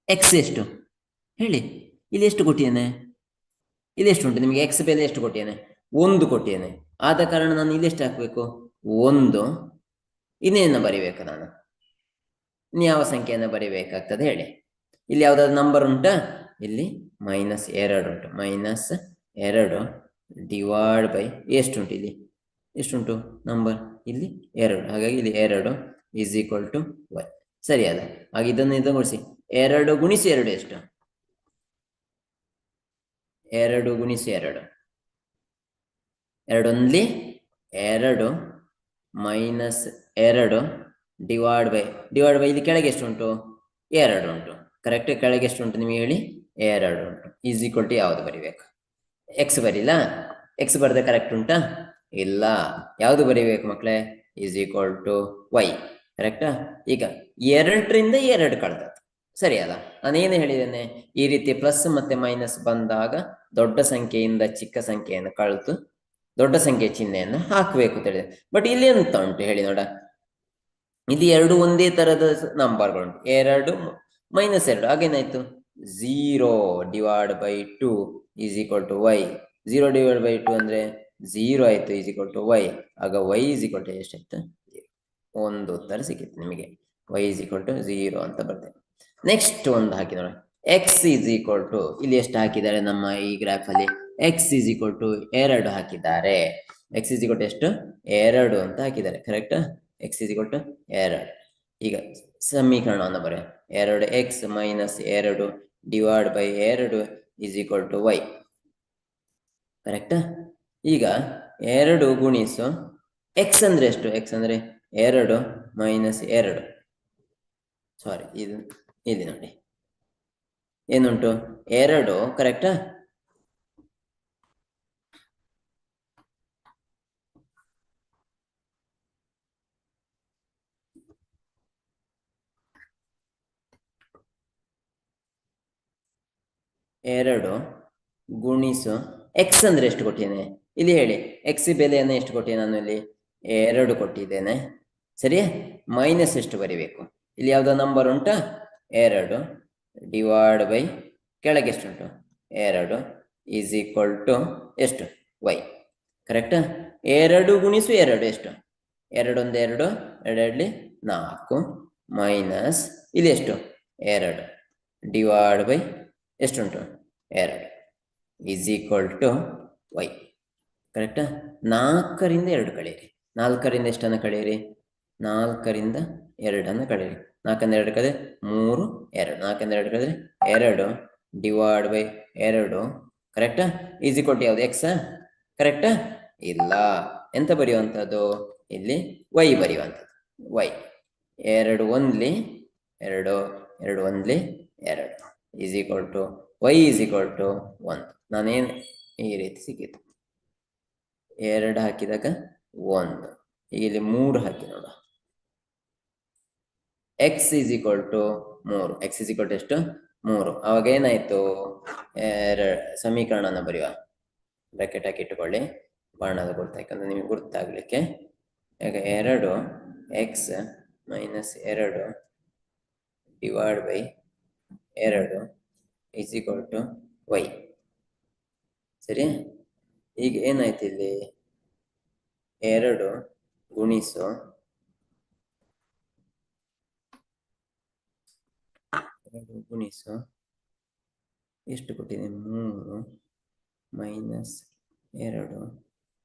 [SPEAKER 1] ಎಕ್ಸ್ ಎಷ್ಟು ಹೇಳಿ, ಇಲ್ಲಿ ಎಷ್ಟು ಕೊಟ್ಟಿದ್ದೇನೆ, ಇಲ್ಲಿ ಎಷ್ಟು ಉಂಟು ನಿಮಗೆ, ಎಕ್ಸ್ ಬೆಲೆ ಎಷ್ಟು ಕೊಟ್ಟಿದ್ದೇನೆ, 1 ಕೊಟ್ಟಿದ್ದೇನೆ. ಆದ ಕಾರಣ ನಾನು ಇಲ್ಲಿ ಎಷ್ಟು ಹಾಕಬೇಕು, 1. ಇನ್ನೇನು ಬರಿಬೇಕು ನಾನು, ಇನ್ನು ಯಾವ ಸಂಖ್ಯೆಯನ್ನು ಬರಿಬೇಕಾಗ್ತದೆ ಹೇಳಿ. ಇಲ್ಲಿ ಯಾವ್ದಾದ್ರು ನಂಬರ್ ಉಂಟಾ, ಇಲ್ಲಿ -2 ಉಂಟು. -2 ಡಿವೈಡ್ ಬೈ ಎಷ್ಟುಂಟು, ಇಲ್ಲಿ ಎಷ್ಟುಂಟು ನಂಬರ್, ಇಲ್ಲಿ 2. ಹಾಗಾಗಿ ಇಲ್ಲಿ 2 ಈಸ್ ಈಕ್ವಲ್ ಟು y. ಸರಿ ಅಲ್ಲ? ಹಾಗೆ ಇದನ್ನು ತಗೊಳಿಸಿ. 2 ಗುಣಿಸಿ 2 ಎಷ್ಟು, 2 ಗುಣಿಸಿ 2, 2 ಒಂದ್ಲಿ 2 ಮೈನಸ್ 2 ಡಿವೈಡ್ ಬೈ ಇಲ್ಲಿ ಕೆಳಗೆ ಎಷ್ಟು ಉಂಟು, 2 ಉಂಟು. ಕರೆಕ್ಟ್, ಕೆಳಗೆ ಎಷ್ಟು ಉಂಟು ನಿಮಗೆ ಹೇಳಿ, 2 ಉಂಟು. ಈಸ್ ಈಕ್ವಲ್ ಟು ಯಾವುದು ಬರಿಬೇಕು, ಎಕ್ಸ್ ಬರಿಲ್ಲ, ಎಕ್ಸ್ ಬರೆದ ಕರೆಕ್ಟ್ ಉಂಟಾ, ಇಲ್ಲ. ಯಾವುದು ಬರಿಬೇಕು ಮಕ್ಕಳೇ, ಈಸ್ ಈಕ್ವಲ್ ಟು ವೈ, ಕರೆಕ್ಟಾ? ಈಗ 2ರಿಂದ 2 ಕಳೆದದ್ದು, ಸರಿ ಅಲ್ಲ? ನಾನೇನು ಹೇಳಿದ್ದೇನೆ, ಈ ರೀತಿ ಪ್ಲಸ್ ಮತ್ತೆ ಮೈನಸ್ ಬಂದಾಗ ದೊಡ್ಡ ಸಂಖ್ಯೆಯಿಂದ ಚಿಕ್ಕ ಸಂಖ್ಯೆಯನ್ನು ಕಳೆದು ದೊಡ್ಡ ಸಂಖ್ಯೆ ಚಿಹ್ನೆಯನ್ನು ಹಾಕಬೇಕು ಅಂತ ಹೇಳಿದೆ. ಬಟ್ ಇಲ್ಲಿ ಎಂತ ಉಂಟು ಹೇಳಿ ನೋಡ, ಇಲ್ಲಿ 2 ಒಂದೇ ತರದ ನಂಬರ್ಗಳುಂಟು. 2 ಮೈನಸ್ 2, ಹಾಗೇನಾಯ್ತು, 0 divide by 2 is equal to Y. 0 divide by 2 ಅಂದ್ರೆ 0 ಆಯ್ತು, ಈಸ್ ಈಕ್ವಲ್ ಟು ವೈ. ಆಗ ವೈ ಈಸ್ ಈಕ್ವಲ್ ಟು ಎಷ್ಟಾಯ್ತು, 1 ಉತ್ತರ ಸಿಕ್ಕಿತ್ತು ನಿಮಗೆ. ವೈ ಈಸ್ ಈಕ್ವಲ್ ಟು 0 ಅಂತ ಬರ್ತೇನೆ. ನೆಕ್ಸ್ಟ್ ಒಂದು ಹಾಕಿ ನೋಡ, ಎಕ್ಸ್ ಈಸ್ ಈಕ್ವಲ್ ಟು ಇಲ್ಲಿ ಎಷ್ಟು ಹಾಕಿದ್ದಾರೆ ನಮ್ಮ ಈ ಗ್ರಾಫ್ ಅಲ್ಲಿ ಎಕ್ಸ್ ಈಸ್ ಈಕ್ವಲ್ ಟು 2 ಹಾಕಿದ್ದಾರೆ. ಎಕ್ಸ್ ಈಸ್ ಈಕ್ವಲ್ ಟು ಎಷ್ಟು 2 ಅಂತ ಹಾಕಿದ್ದಾರೆ. Correct. X is equal to 2. ಈಗ ಸಮೀಕರಣವನ್ನು ಬರೆಯ 2x minus 2 divide by 2 is equal to y. Correct. ಈಗ 2 ಗುಣಿಸು ಎಕ್ಸ್ ಅಂದ್ರೆ ಎಷ್ಟು? ಎಕ್ಸ್ ಅಂದ್ರೆ 2 ಮೈನಸ್ 2. ಸಾರಿ, ಇದು ಇಲ್ಲಿ ನೋಡಿ ಏನುಂಟು 2. ಕರೆಕ್ಟಾ? ಎರಡು ಗುಣಿಸು ಎಕ್ಸ್ ಅಂದ್ರೆ ಎಷ್ಟು ಕೊಟ್ಟಿದ್ದೇನೆ ಇಲ್ಲಿ ಹೇಳಿ. ಎಕ್ಸ್ ಬೆಲೆಯನ್ನು ಎಷ್ಟು ಕೊಟ್ಟಿದ್ದೇನೆ ನಾನು ಇಲ್ಲಿ? 2 ಕೊಟ್ಟಿದ್ದೇನೆ. ಸರಿಯಾ? ಮೈನಸ್ ಎಷ್ಟು ಬರಿಬೇಕು ಇಲ್ಲಿ? ಯಾವ್ದೋ ನಂಬರ್ ಉಂಟಾ? 2 ಡಿವೈಡ್ ಬೈ ಕೆಳಗೆ ಎಷ್ಟುಂಟು 2 ಈಸ್ ಈಕ್ವಲ್ ಟು ಎಷ್ಟು? ವೈ. ಕರೆಕ್ಟಾ? 2 ಗುಣಿಸು 2 ಎಷ್ಟು? 2 1 2 2 4 ಮೈನಸ್ ಇಲ್ಲಿ ಎಷ್ಟು? 2 ಡಿವೈಡ್ ಬೈ ಎಷ್ಟುಂಟು? 2 ಈಸ್ ಈಕ್ವಲ್ ಟು ವೈ. ಕರೆಕ್ಟಾ? 4ರಿಂದ 2 ಕಳೆಯಿರಿ. 4ರಿಂದ ಎಷ್ಟನ್ನು ಕಳೆಯಿರಿ? 4ರಿಂದ 2 ಕಳೆಯಿರಿ. 4ರಿಂದ 2 ಕಳೆದ್ರೆ 3 2. 4ರಿಂದ 2 ಕಳೆದ್ರೆ 2 ಡಿವೈಡ್ ಬೈ 2. ಕರೆಕ್ಟಾ? ಈಸ್ ಈಕ್ವಲ್ ಟು ಯಾವುದು? ಎಕ್ಸ್. ಕರೆಕ್ಟಾ? ಇಲ್ಲ. ಎಂತ ಬರೆಯುವಂಥದ್ದು ಇಲ್ಲಿ? ವೈ ಬರೆಯುವಂಥದ್ದು. Y 2 1 2 2 1 2 is equal to y is equal to 1. ನಾನೇನು ಈ ರೀತಿ ಸಿಕ್ಕಿತು. 2 ಹಾಕಿದಾಗ 1. ಈಗ ಇಲ್ಲಿ 3 ಹಾಕಿ ನೋಡ. X is equal to 3. X is equal to ಎಷ್ಟು? 3. ಅವಾಗ ಏನಾಯ್ತು? ಸಮೀಕರಣನ ಬರೆಯುವ. ಬ್ರಾಕೆಟ್ ಹಾಕಿ ಇಟ್ಟುಕೊಳ್ಳಿ, ಬಾಣದ ಗುರ್ತು, ಯಾಕಂದ್ರೆ ನಿಮಗೆ ಗುರ್ತಾಗ್ಲಿಕ್ಕೆ. ಈಗ 2 X minus 2 divide by 2 is equal to Y. ಸರಿ. ಈಗ ಏನಾಯ್ತು ಇಲ್ಲಿ? 2 ಗುಣಿಸು 2 ಗುಣಿಸು ಎಷ್ಟು ಕೊಟ್ಟಿದೆ? 3 ಮೈನಸ್ 2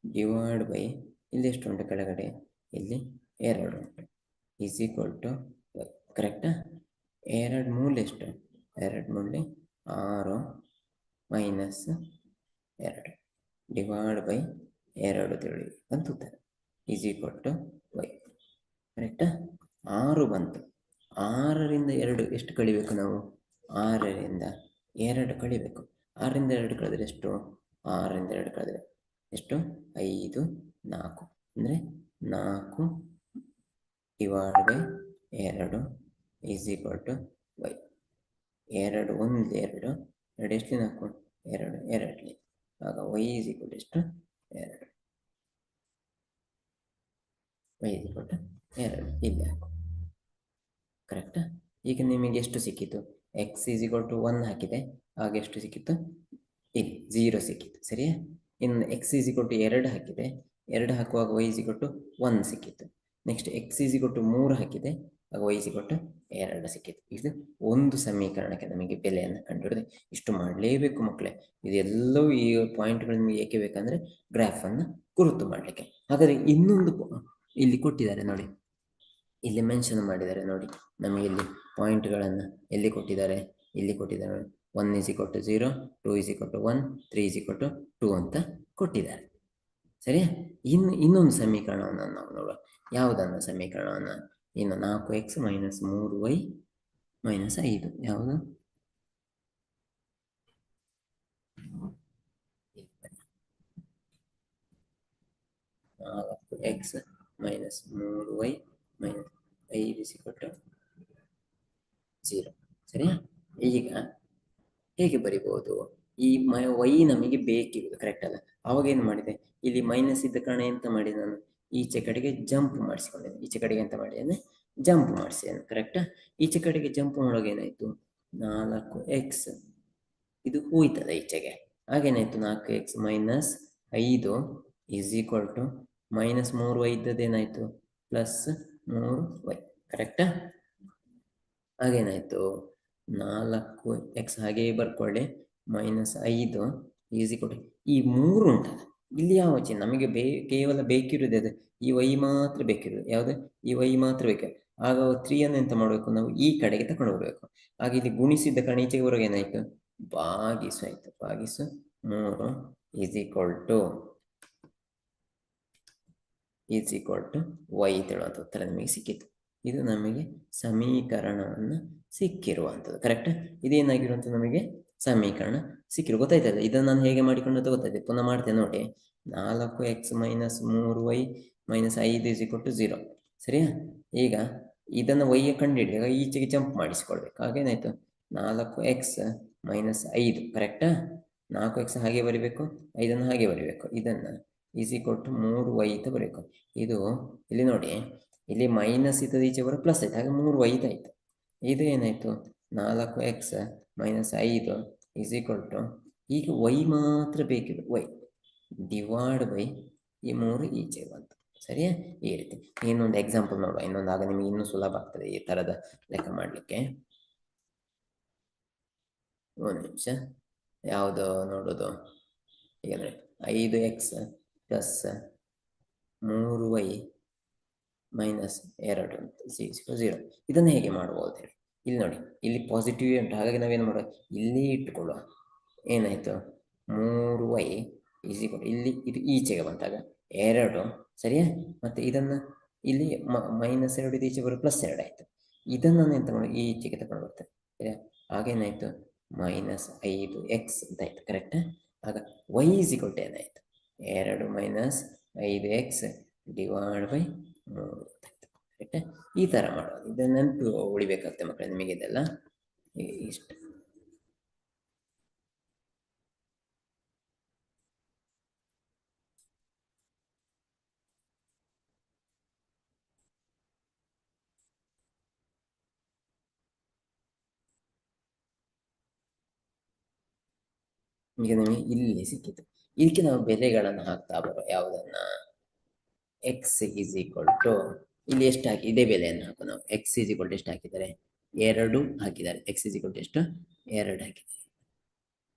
[SPEAKER 1] ಡಿವೈಡ್ ಬೈ ಇಲ್ಲಿ ಎಷ್ಟು ಉಂಟು ಕೆಳಗಡೆ? ಇಲ್ಲಿ 2 ಉಂಟು ಈಸ್ ಈಕ್ವಲ್ ಟು ವೈ. ಕರೆಕ್ಟಾ? 2 ಮೂಲೆ ಎಷ್ಟು? 2 ಮೂಲೆ 6 ಮೈನಸ್ 2 ಡಿವೈಡ್ ಬೈ 2 ತಿಳಿ ಬಂತು ಉತ್ತರ. Is equal to Y. ಕರೆಕ್ಟಾ? 6 ಬಂತು. 6ರಿಂದ 2 ಎಷ್ಟು ಕಳಿಬೇಕು ನಾವು? 6ರಿಂದ 2 ಕಳಿಬೇಕು. 6ರಿಂದ 2 ಕಳೆದ್ರೆ ಎಷ್ಟು? 6ರಿಂದ 2 ಕಳೆದ್ರೆ ಎಷ್ಟು? 5 4 ಅಂದರೆ 4 divide by 2 is equal to Y. 2 1 2 2 ಎಷ್ಟು? 4 2 2. ಆಗ ವೈ ಈಸ್ ಈಕ್ವಲ್ ಟು ಎಷ್ಟು? 2. ವೈ ಈಸ್ ಈಕ್ವಲ್ ಟು 2 ಇಲ್ಲಿ ಹಾಕು. ಕರೆಕ್ಟಾ? ಈಗ ನಿಮಗೆ ಎಷ್ಟು ಸಿಕ್ಕಿತು? ಎಕ್ಸ್ ಈಸ್ ಈಕ್ವಲ್ ಟು 1 ಹಾಕಿದೆ, ಆಗ ಎಷ್ಟು ಸಿಕ್ಕಿತ್ತು? ಇಲ್ಲಿ 0 ಸಿಕ್ಕಿತ್ತು. ಸರಿಯಾ? ಇನ್ನು ಎಕ್ಸ್ ಈಸ್ ಈಕ್ವಲ್ ಟು 2 ಹಾಕಿದೆ, 2 ಹಾಕುವಾಗ ವೈ ಈಸ್ ಈಕ್ವಲ್ ಟು 1 ಸಿಕ್ಕಿತ್ತು. Next x is equal to 3 ಹಾಕಿದೆ, ಆಗ ವೈ ಈಸ್ ಈಕ್ವಲ್ ಟು 2 ಸಿಕ್ಕಿತ್ತು. ಇದು ಒಂದು ಸಮೀಕರಣಕ್ಕೆ ನಮಗೆ ಬೆಲೆಯನ್ನು ಕಂಡುಹಿಡಿದು ಇಷ್ಟು ಮಾಡಲೇಬೇಕು ಮಕ್ಕಳೇ. ಇದೆಲ್ಲವೂ ಈ ಪಾಯಿಂಟ್ಗಳು ನಿಮಗೆ ಏಕೆ ಬೇಕಂದ್ರೆ ಗ್ರಾಫನ್ನು ಗುರುತು ಮಾಡಲಿಕ್ಕೆ. ಹಾಗಾದರೆ ಇನ್ನೊಂದು ಇಲ್ಲಿ ಕೊಟ್ಟಿದ್ದಾರೆ ನೋಡಿ, ಇಲ್ಲಿ ಮೆನ್ಷನ್ ಮಾಡಿದ್ದಾರೆ ನೋಡಿ. ನಮಗೆ ಇಲ್ಲಿ ಪಾಯಿಂಟ್ಗಳನ್ನು ಎಲ್ಲಿ ಕೊಟ್ಟಿದ್ದಾರೆ? ಇಲ್ಲಿ ಕೊಟ್ಟಿದ್ದಾರೆ. 1 is equal to 0, 2 is equal to 1, 3 is equal to 2 ಅಂತ ಕೊಟ್ಟಿದ್ದಾರೆ. ಸರಿಯಾ? ಇನ್ನೊಂದು ಸಮೀಕರಣವನ್ನು ನಾವು ನೋಡುವ. ಯಾವುದನ್ನು ಸಮೀಕರಣವನ್ನು? ಇನ್ನು 4x ಮೈನಸ್ 3y ಮೈನಸ್ 5 ಯಾವುದು? 4x minus 3y minus 5 is equal to 0. ಸರಿಯಾ? ಈಗ ಹೇಗೆ ಬರಿಬಹುದು? ಈ ವೈ ನಮಗೆ ಬೇಕಿರುವುದು. ಕರೆಕ್ಟ್ ಅಲ್ಲ? ಅವಾಗ ಏನು ಮಾಡಿದೆ? ಇಲ್ಲಿ ಮೈನಸ್ ಇದ್ದ ಕಾರಣ ಎಂತ ಮಾಡಿದೆ ನಾನು? ಈಚೆ ಕಡೆಗೆ ಜಂಪ್ ಮಾಡಿಸ್ಕೊಂಡಿದ್ದೆ. ಈಚೆ ಕಡೆಗೆ ಎಂತ ಮಾಡಿದ್ದೇನೆ? ಜಂಪ್ ಮಾಡಿಸಿದ್ದೇನೆ. ಕರೆಕ್ಟಾ? ಈಚೆ ಕಡೆಗೆ ಜಂಪ್ ಮಾಡುವಾಗ ಏನಾಯ್ತು? 4x ಇದು ಹೋಯ್ತದ ಈಚೆಗೆ. ಹಾಗೇನಾಯ್ತು? 4x minus 5 is equal to minus 3y ಇದ್ದದ್ದೇನಾಯ್ತು? Plus 3y. ಕರೆಕ್ಟಾ? ಹಾಗೇನಾಯ್ತು? 4x ಹಾಗೆಯೇ ಬರ್ಕೊಳ್ಳಿ, -5 ಈಸ್ ಈಕ್ವಲ್ ಟು ಈ 3 ಉಂಟಲ್ಲ, ಇಲ್ಲಿ ಯಾವ ಚಿಹ್ನೆ ನಮಗೆ ಕೇವಲ ಬೇಕಿರುವುದು ಅದು ಈ y ಮಾತ್ರ ಬೇಕಿರುವುದು, ಯಾವುದು ಈ y ಮಾತ್ರ ಬೇಕು. ಆಗ 3 ಅನ್ನು ಎಂತ ಮಾಡಬೇಕು, ನಾವು ಈ ಕಡೆಗೆ ತಕೊಂಡು ಹೋಗಬೇಕು. ಆಗ ಇಲ್ಲಿ ಗುಣಿಸಿದ್ದ ಕಾರಣ ಈಚೆಗೆ ಬರುವಾಗ ಏನಾಯ್ತು, ಭಾಗಿಸು ಆಯ್ತು. ಭಾಗಿಸು 3 ಈಸ್ ಈಕ್ವಲ್ ಟು y ತಿಳುವಂಥ ಉತ್ತರ ನಮಗೆ ಸಿಕ್ಕಿತು. ಇದು ನಮಗೆ ಸಮೀಕರಣವನ್ನು ಸಿಕ್ಕಿರುವಂಥದ್ದು. ಕರೆಕ್ಟ್. ಇದೇನಾಗಿರುವಂಥದ್ದು, ನಮಗೆ ಸಮೀಕರಣ ಸಿಕ್ಕಿರು. ಗೊತ್ತಾಯ್ತಲ್ಲ, ಇದನ್ನು ನಾನು ಹೇಗೆ ಮಾಡಿಕೊಂಡು ಗೊತ್ತಾಯ್ತು. ಪುನಃ ಮಾಡ್ತೇನೆ ನೋಡಿ. 4x - 3y - 5 is equal to 0. ಸರಿಯಾ. ಈಗ ಇದನ್ನು y ಕಂಡುಹಿಡಿದಾಗ ಈಚೆಗೆ ಜಂಪ್ ಮಾಡಿಸಿಕೊಳ್ಬೇಕು. ಹಾಗೇನಾಯ್ತು, 4x - 5 ಕರೆಕ್ಟಾ. 4x ಹಾಗೆ ಬರಿಬೇಕು, 5 ಹಾಗೆ ಬರಿಬೇಕು. ಇದನ್ನು ಈಸ್ ಈಕ್ವಲ್ ಟು 3y ಅಂತ ಬರಬೇಕು. ಇದು ಇಲ್ಲಿ ನೋಡಿ, ಇಲ್ಲಿ ಮೈನಸ್ ಇದ್ದದ್ದು ಈಚೆ ಬರೋ ಪ್ಲಸ್ ಆಯ್ತು, ಹಾಗೆ 3y ಆಯ್ತು. ಇದು ಏನಾಯ್ತು, 4x - 5 ಈಸ್ ಈಕ್ವಲ್ ಟು, ಈಗ y ಮಾತ್ರ ಬೇಕಿದೆ, y ಡಿವೈಡ್ ಬೈ ಈ 3 ಈಚೆ ಬಂತು. ಸರಿಯಾ. ಈ ರೀತಿ ಇನ್ನೊಂದು ಎಕ್ಸಾಂಪಲ್ ನೋಡುವ, ಇನ್ನೊಂದು, ಆಗ ನಿಮಗೆ ಇನ್ನೂ ಸುಲಭ ಆಗ್ತದೆ ಈ ಥರದ ಲೆಕ್ಕ ಮಾಡಲಿಕ್ಕೆ. ಒಂದು ನಿಮಿಷ, ಯಾವುದು ನೋಡೋದು. ಈಗ ನೋಡಿ, 5x ಪ್ಲಸ್ 3y ಮೈನಸ್ 2 0. ಇದನ್ನು ಹೇಗೆ ಮಾಡ್ಬೋದು ಹೇಳಿ. ಇಲ್ಲಿ ನೋಡಿ, ಇಲ್ಲಿ ಪಾಸಿಟಿವ್ ಉಂಟು, ಹಾಗಾಗಿ ನಾವೇನು ಮಾಡುವ, ಇಲ್ಲಿ ಇಟ್ಟುಕೊಳ್ಳುವ. ಏನಾಯಿತು, 3y ಈಸ್ ಈಕ್ವಲ್, ಇಲ್ಲಿ ಇದು ಈಚೆಗೆ ಬಂತಾಗ 2, ಸರಿಯಾ. ಮತ್ತು ಇದನ್ನು ಇಲ್ಲಿ -2 ಇದು ಈಚೆ ಬರೋ +2 ಆಯಿತು. ಇದನ್ನು ಎಂತ ಮಾಡಿ ಈಚೆಗೆ ತಗೊಂಡು ಬರ್ತೇವೆ, ಸರಿಯಾ. ಹಾಗೇನಾಯಿತು, -5x ಅಂತ ಆಯಿತು. ಕರೆಕ್ಟ್. ಆಗ y ಈಸ್ ಈಕ್ವಲ್ ಟು ಏನಾಯಿತು, 2 - 5x ಡಿವೈಡ್ ಬೈ 3 ಆಯಿತು. ಕರೆಕ್ಟ್. ಈ ಥರ ಮಾಡೋದು. ಇದನ್ನು ನೆನಪು ಉಳಿಬೇಕಾಗ್ತದೆ ಮಕ್ಕಳೇ ನಿಮಗೆ ಇದೆಲ್ಲ. ಇಷ್ಟು ಈಗ ನಮಗೆ ಇಲ್ಲಿ ಸಿಕ್ಕಿತು. ಇದಕ್ಕೆ ನಾವು ಬೆಲೆಗಳನ್ನು ಹಾಕ್ತಾ ಬರೋ, ಯಾವುದನ್ನ, x ಈಸ್ ಈಕ್ವಲ್ ಟು, ಇಲ್ಲಿ ಎಷ್ಟು ಹಾಕಿ ಇದೇ ಬೆಲೆಯನ್ನು ಹಾಕು ನಾವು. x ಈಸ್ ಈಕ್ವಲ್ ಟು ಎಷ್ಟು ಹಾಕಿದ್ದಾರೆ, 2 ಹಾಕಿದ್ದಾರೆ. x ಈಸ್ ಈಕ್ವಲ್ ಟು ಎಷ್ಟು, 2 ಹಾಕಿದ್ದಾರೆ.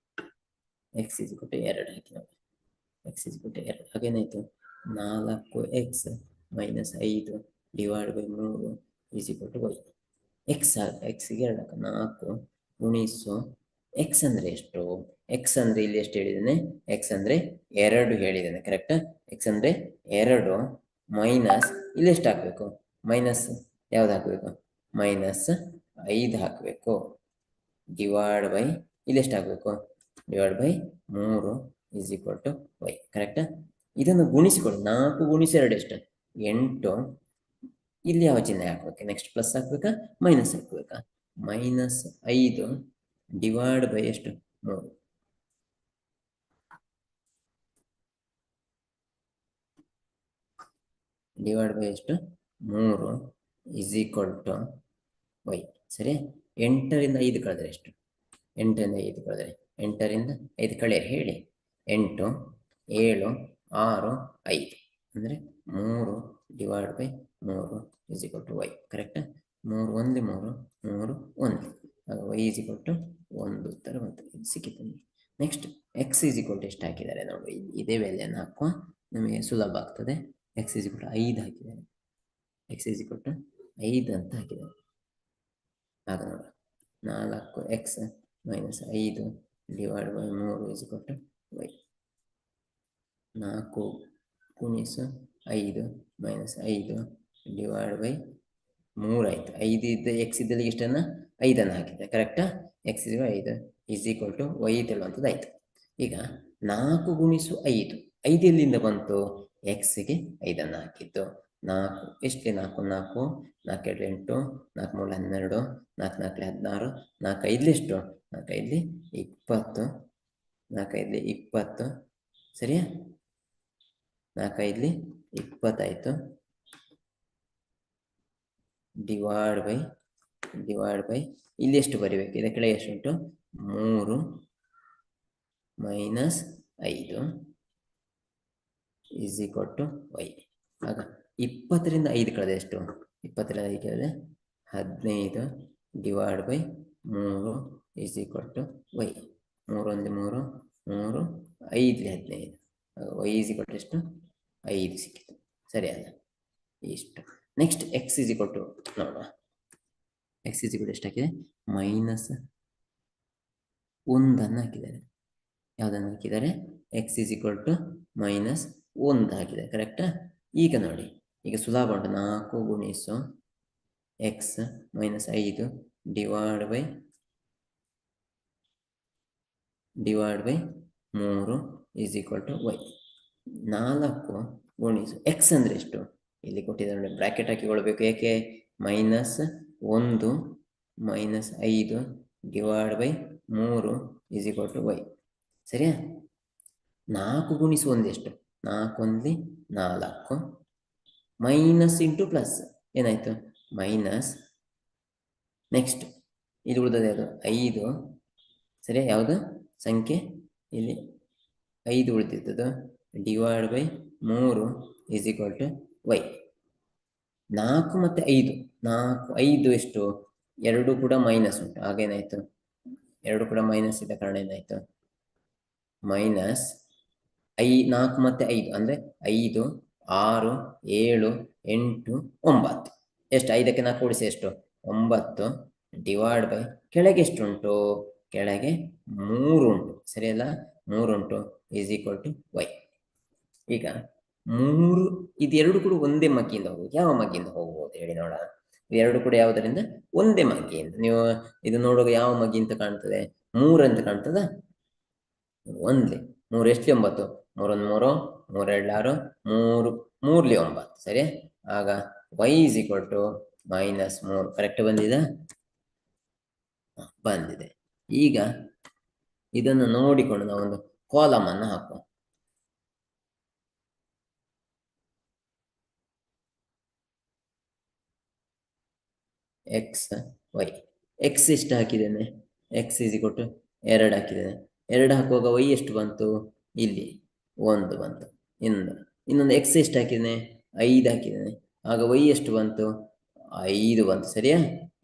[SPEAKER 1] x ಈಸ್ ಈಕ್ವಲ್ ಟು 2 ಹಾಕಿ ನಾವು, x ಈಸ್ ಈಕ್ವಲ್ ಟು 2. ಹಾಗೇನಾಯಿತು, 4x - 5 divide by 3 is equal to y. ಎಕ್ಸ್ಗೆ 2 4 ಗುಣಿಸು x ಅಂದರೆ ಎಷ್ಟು, x ಅಂದರೆ ಇಲ್ಲಿ ಎಷ್ಟು ಹೇಳಿದ್ದೇನೆ, x ಅಂದರೆ 2 ಹೇಳಿದ್ದೇನೆ. ಕರೆಕ್ಟ್. x ಅಂದರೆ 2 ಮೈನಸ್ ಇಲ್ಲಿ ಎಷ್ಟು ಹಾಕಬೇಕು, ಮೈನಸ್ ಯಾವ್ದು ಹಾಕಬೇಕು, -5 ಹಾಕಬೇಕು. ಡಿವೈಡ್ ಬೈ ಇಲ್ಲಿ ಎಷ್ಟು ಹಾಕಬೇಕು, divide by 3 is equal to y. ಕರೆಕ್ಟಾ. ಇದನ್ನು ಗುಣಿಸಿಕೊಳ್ಳಿ. 4 ಗುಣಿಸಿ 2 ಎಷ್ಟು, 8. ಇಲ್ಲಿ ಯಾವ ಚಿಹ್ನೆ ಹಾಕ್ಬೇಕು, ನೆಕ್ಸ್ಟ್ ಪ್ಲಸ್ ಹಾಕ್ಬೇಕಾ ಮೈನಸ್ ಹಾಕ್ಬೇಕಾ, -5 ಡಿವೈಡ್ ಬೈ ಎಷ್ಟು, 3. ಡಿವೈಡ್ ಬೈ ಎಷ್ಟು, 3 ಈಸ್ ಈಕ್ವಲ್ ಟು y. ಸರಿ. 8ರಿಂದ 5 ಕಳೆದರೆ ಎಷ್ಟು, 8ರಿಂದ 5 ಕಳೆದರೆ, 8ರಿಂದ 5 ಕಳೆಯಿರಿ ಹೇಳಿ. 8 7 6 5 ಅಂದರೆ 3 divide by 3 is equal to y. ಕರೆಕ್ಟಾ. 3 1 3 3 1, ಆಗ y ಈಸ್ ಈಕ್ವಲ್ ಟು 1 ಉತ್ತರ ಬಂತು. ಇದು ಸಿಕ್ಕಿತು ನಿಮಗೆ. Next x is equal to ಎಷ್ಟು ಹಾಕಿದ್ದಾರೆ ನೋಡಿ, ಇದೇ ಬೆಲೆಯನ್ನು ಹಾಕುವ, ನಮಗೆ ಸುಲಭ ಆಗ್ತದೆ. x ಈಸ್ ಈಕ್ವಲ್ ಟು 5 ಹಾಕಿದ್ದಾರೆ, x ಈಸ್ ಈಕ್ವಲ್ ಟು 5 ಅಂತ ಹಾಕಿದ್ದಾರೆ. ಆಗ ನೋಡ, 4x - 5 divide by 3 is equal to y. 4 ಗುಣಿಸು 5 - 5 ಡಿವೈಡ್ ಬೈ 3 ಆಯಿತು. 5 ಇದ್ದ x ಇದ್ದಲ್ಲಿ ಇಷ್ಟನ್ನು 5ಅನ್ನು ಹಾಕಿದೆ. ಕರೆಕ್ಟಾ. x is 5 is equal to y ತಿಳುವಂಥದ್ದು ಆಯಿತು. ಈಗ 4 ಗುಣಿಸು 5, 5 ಎಲ್ಲಿಂದ ಬಂತು, ಎಕ್ಸ್ಗೆ 5ಅನ್ನು ಹಾಕಿದ್ದು. 4 ಎಷ್ಟು, 4 4 4 2 8 4 3 12 4 4 16 4 5 ಎಷ್ಟು, 4 5 20 4 5 20, ಸರಿಯಾ. 4 5 20 ಆಯಿತು. ಡಿವೈಡ್ ಬೈ ಇಲ್ಲಿ ಎಷ್ಟು ಬರಿಬೇಕು, ಇದರ ಕೆಳಗೆ ಎಷ್ಟು ಉಂಟು, 3 - 5 ಈಸ್ ಈಕ್ವಲ್ ಟು y. ಆಗ 20ರಿಂದ 5 ಕಳೆದ ಎಷ್ಟು, 20ರಿಂದ 5 ಕಳೆದ 15 divide by 3 is equal to y. 3 1 3 3 5 15. Y is equal to ಎಷ್ಟು? 5 ಸಿಕ್ಕಿತು. ಸರಿ ಅಲ್ಲ? ಇಷ್ಟು. Next x is equal to ನೋಡುವ. ಎಕ್ಸ್ ಈಸ್ ಈಕ್ವಲ್ ಎಷ್ಟಾಗಿದೆ? -1 ಹಾಕಿದ್ದಾರೆ. ಯಾವುದನ್ನು ಹಾಕಿದ್ದಾರೆ? ಎಕ್ಸ್ ಈಸ್ ಈಕ್ವಲ್ ಟು -1 ಹಾಕಿದ್ದಾರೆ. ಕರೆಕ್ಟಾ? ಈಗ ನೋಡಿ, ಈಗ ಸುಲಭ ಉಂಟು. 4 ಗುಣಿಸು x -5 divide by 3 is equal to y. 4 ಗುಣಿಸು ಎಕ್ಸ್ ಅಂದರೆ ಎಷ್ಟು? ಇಲ್ಲಿ ಕೊಟ್ಟಿದ್ದಾರೆ ನೋಡಿ, ಬ್ರಾಕೆಟ್ ಹಾಕಿಕೊಳ್ಬೇಕು. ಏಕೆ? -1 -5 divide by 3 is equal to y. ಸರಿಯಾ? 4 ಗುಣಿಸು 1 ಎಷ್ಟು? 4 1 4 ಮೈನಸ್ ಇಂಟು ಪ್ಲಸ್ ಏನಾಯ್ತು? ಮೈನಸ್. ನೆಕ್ಸ್ಟ್ ಇಲ್ಲಿ ಉಳಿದದ್ದು ಯಾವುದು? 5. ಸರಿ, ಯಾವುದು ಸಂಖ್ಯೆ? ಇಲ್ಲಿ 5 ಉಳಿದಿದ್ದದು. Divide by 3 is equal to y. 4 ಮತ್ತು 5 5 ಎಷ್ಟು? 2 ಕೂಡ ಮೈನಸ್ ಉಂಟು. ಆಗೇನಾಯ್ತು? 2 ಕೂಡ ಮೈನಸ್ ಇದ್ದ ಕಾರಣ ಏನಾಯ್ತು? ಮೈನಸ್ 4 ಮತ್ತು 5 ಅಂದರೆ 5 6 7 8 9. ಎಷ್ಟು? 5ಕ್ಕೆ 4 ಕೂಡಿಸಿ ಎಷ್ಟು? 9 ಡಿವೈಡ್ ಬೈ ಕೆಳಗೆ ಎಷ್ಟು ಉಂಟು? ಕೆಳಗೆ 3 ಉಂಟು. ಸರಿಯಲ್ಲ? 3 ಉಂಟು ಈಸ್ ಈಕ್ವಲ್ ಟು ವೈ. ಈಗ 3 ಇದೆರಡು ಕೂಡ ಒಂದೇ ಮಗ್ಗಿಯಿಂದ ಹೋಗುದು. ಯಾವ ಮಗ್ಗಿಯಿಂದ ಹೋಗ್ಬೋದು ಹೇಳಿ ನೋಡೋಣ. ಇದೆರಡು ಕೂಡ ಯಾವುದರಿಂದ? ಒಂದೇ ಮಗ್ಗಿಯಿಂದ. ನೀವು ಇದು ನೋಡುವಾಗ ಯಾವ ಮಗ್ಗಿ ಅಂತ ಕಾಣ್ತದೆ? 3 ಅಂತ ಕಾಣ್ತದ? ಒಂದ್ಲಿ 3 ಎಷ್ಟು? 9. 3 1 3 3 2 6 3 3 9. ಸರಿ. ಆಗ y is equal to -3. Correct ಬಂದಿದೆ? ಬಂದಿದೆ. ಈಗ ಇದನ್ನು ನೋಡಿಕೊಂಡು ನಾವೊಂದು ಕಾಲಮ್ ಅನ್ನು ಹಾಕುವ. X Y. ಎಕ್ಸ್ ಎಷ್ಟು ಹಾಕಿದ್ದೇನೆ? ಎಕ್ಸ್ ಈಸ್ ಈಕ್ವಲ್ ಟು 2 ಹಾಕಿದ್ದೇನೆ. 2 ಹಾಕುವಾಗ ವೈ ಎಷ್ಟು ಬಂತು? ಇಲ್ಲಿ 1 ಬಂತು. ಇನ್ನೊಂದು ಎಕ್ಸ್ ಎಷ್ಟು ಹಾಕಿದ್ದೇನೆ? 5 ಹಾಕಿದ್ದೇನೆ. ಆಗ ವೈ ಎಷ್ಟು ಬಂತು? 5 ಬಂತು. ಸರಿಯಾ?